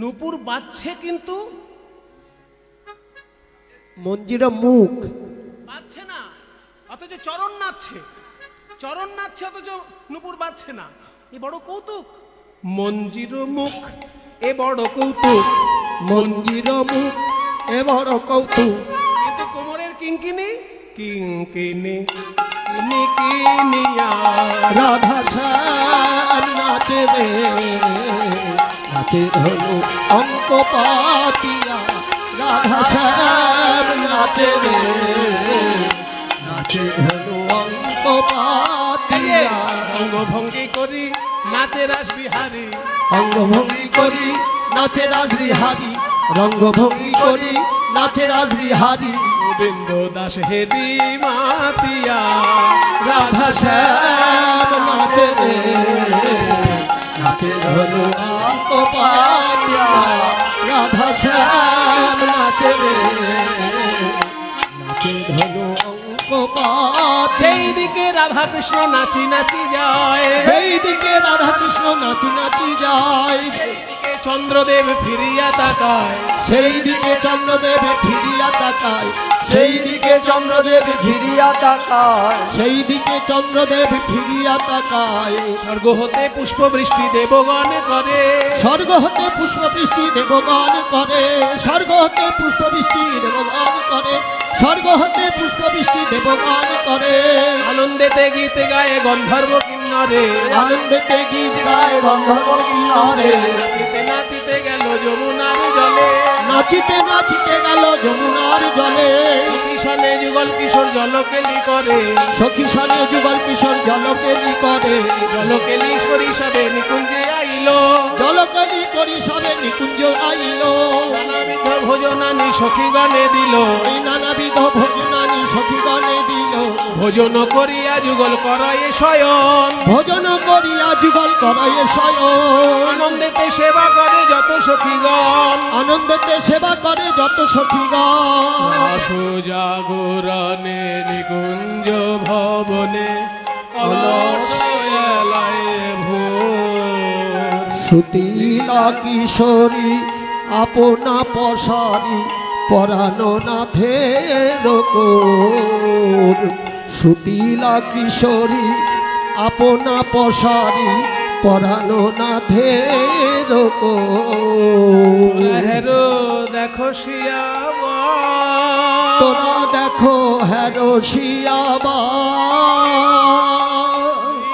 নুপুর বাজছে কিন্তু মঞ্জির মুখ বাজছে না, অথচ চরণ নাচছে। চরণ নাচছে অথচ নুপুর বাজছে না, এ বড় কৌতুক। মঞ্জির মুখ এ বড় কৌতুক মঞ্জির মুখ এ বড় কৌতুক কিন্তু কোমরের কিঙ্কিনি কিঙ্কিনি কিনিয়া রাধা শ্যাম নাচে রে নাচে ধনু অঙ্ক পাতিয়া রাধা শ্যাম নাচে রে নাচে ধনু অঙ্ক পাতিয়া অঙ্গভঙ্গি করি নাচে রাস বিহারী অঙ্গভঙ্গি করি নাচে রাসবিহারী রঙ্গভঙ্গি করি নাচে রাসবিহারী গোবিন্দ দাস হেরি মাতিয়া রাধা শ্যাম নাচে রে নাচে ধনু অঙ্ক পাতিয়া রাধা শ্যাম নাচে রে নাচে ধনু অঙ্ক পাতিয়া সেই দিকে রাধা কৃষ্ণ নাচি নাচি যায়, সেই দিকে রাধা কৃষ্ণ নাচি নাচি যায় দিকে চন্দ্রদেব ফিরিয়া তাকায়, সেই দিকে চন্দ্রদেব ফিরিয়া তাকায় সেই দিকে চন্দ্রদেব ফিরিয়া তাকায় সেই দিকে চন্দ্রদেব ফিরিয়া তাকায় স্বর্গ হতে পুষ্প বৃষ্টি দেবগণ করে, স্বর্গ হতে পুষ্প বৃষ্টি দেবগান করে স্বর্গ হতে পুষ্প বৃষ্টি দেবগান করে স্বর্গ হতে পুষ্প বৃষ্টি দেবগান করে আনন্দেতে গীত গায়ে গন্ধর্ব কিন্নরে, আনন্দেতে গীত গায়ে গন্ধর্ব কিন্নরে নাচিতে নাচিতে গেল যমুনার জলে, নাচিতে নাচিতে গেল যমুনার জলে কিশনে যুগল কিশোর জলকেলি করে, সখী সনে যুগল কিশোর জলকেলি করে জলকেলি সরিষাবে নিকুঞ্জে আইলো, জলকেলি করি সবে নিকুঞ্জ আইল নানাবিধ ভোজনানি সখীগণে দিল, এই নানাবিধ ভোজনানি সখীগণে দিল ভোজন করিয়া যুগল করয়ে শয়ন, ভোজন করিয়া যুগল করায় শয়ন আনন্দেতে সেবা করে যত সখীগণ, আনন্দেতে সেবা করে যত সখীগণ আসো জাগরণে নিকুঞ্জ ভবনে অলস এলায় ভোর। সুতীলা কিশোরী আপনা পশারি পরানো নাথের কোর সুতীলা কিশোরী আপনা পশারি পরানো নাথের কোর হেরো দেখো শিয়াবা, তোরা দেখো হ্যারো শিয়াবা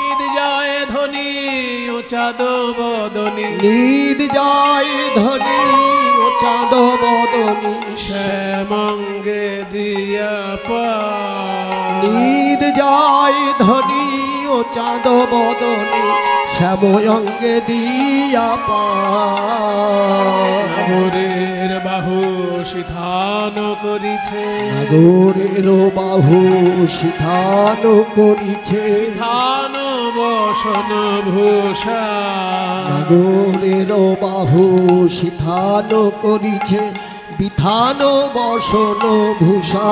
ঈদ যায় ধনী ও চাঁদ বদনী, নিদ যায় ধনী ও চাঁদ বদনী শ্যামঙ্গে দিয়া পা, নিদ যায় ধনী ও চাঁদ বদনী শ্যাময়ঙ্গে দিয়া পা নাগরের বাহু সিধান করিছে, নাগরের বাহু সিধান করিছে ধান বসন ভূষা, নাগরের বাহু সিধান করিছে বিধান বসন ভূষা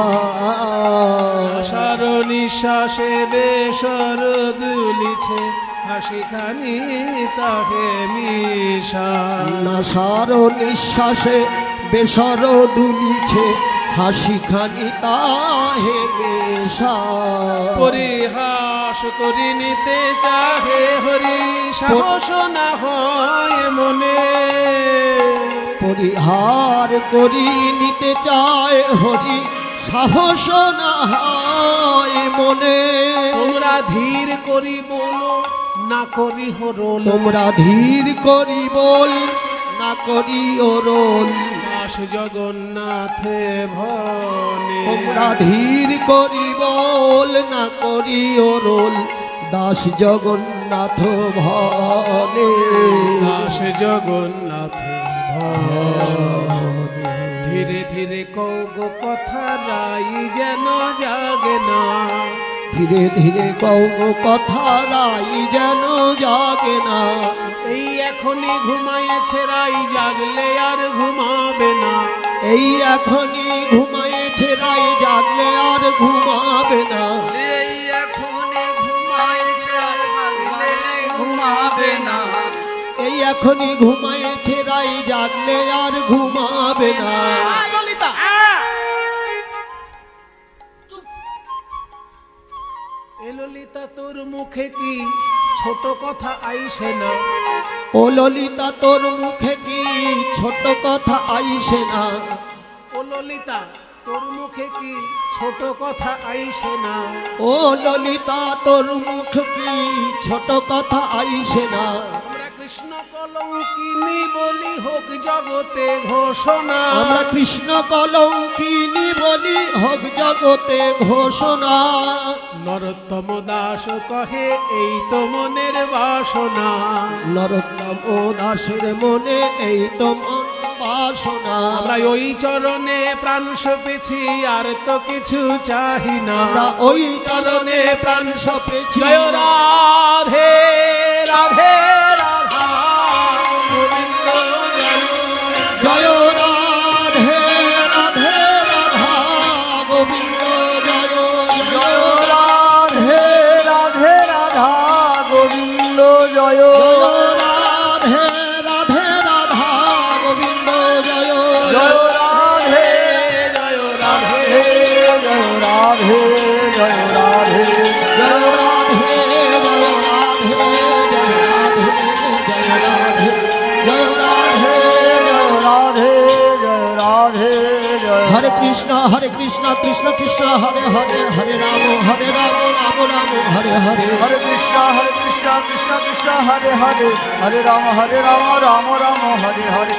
আশার নিঃশ্বাসে বেসর দুলিছে, হাসিখানি তাহে মিশা। নাসার নিঃশ্বাসে বেসর দুলিছে হাসিখানি তাহে মেশা। পরিহাস করি নিতে চাহে হরি সাহস না হয় মনে। পরিহার করি নিতে চায় হরি সাহস না হয় মনে। তোমরা ধীর করি বলো না করি হরল। তোমরা ধীর করি বল না করি ওরল। দাস জগন্নাথে ভনে। তোমরা ধীর করি বল না করি ওরল। দাস জগন্নাথ ভনে। দাস জগন্নাথে ভনে। ধীরে ধীরে কৌগো কথা রাই যেন জাগে না। ধীরে ধীরে কৌন কথা রাই যেন জাগে না। এই এখনই ঘুমাইছে রাই জাগলে আর ঘুমাবে না। এই এখনই ঘুমাইছে রাই জাগলে আর ঘুমাবে না। এই এখনই ঘুমাইছে ঘুমাবে না। এই এখনই ঘুমাইছে রাই জাগলে আর ঘুমাবে না। ললিতা এ ললিতা তোর মুখে কি ছোট কথা আইসে না। ও ললিতা তোর মুখে কি ছোট কথা আইসে না। ও ললিতা তোর মুখে কি ছোট কথা আইসে না। ও ললিতা তোর মুখ কি ছোট কথা আইসে না। আমরা কৃষ্ণ কলঙ্কিনী বলি হোক জগতে ঘোষণা। আমরা কৃষ্ণ কলঙ্কিনী বলি হোক জগতে ঘোষণা। নরোত্তম দাস কহে এই তো মনের বাসনা। নরোত্তম দাসের মনে এই তো মন বাসনা। আমরা ওই চরণে প্রাণ সপেছি আর তো কিছু চাহি না। আমরা ওই চরণে প্রাণ সপেছি। জয় রাধে রাধে রাধা গোবিন্দ জয় রাধে রাধে রাধা গোবিন্দ জয় জয় রাধে রাধে রাধা গোবিন্দ জয়। রাধে রাধে রাধা গোবিন্দ জয় জয় রাধে জয় রাধে জয় রাধে জয় রাধে জয় রাধে জয় রাধে জয় রাধে জয় রাধে জয় রাধে জয় হরে কৃষ্ণ কৃষ্ণ কৃষ্ণ হরে হরে হরে রাম রাম রাম হরে হরে। হরে কৃষ্ণ কৃষ্ণ কৃষ্ণ হরে হরে হরে রাম রাম রাম হরে হরে।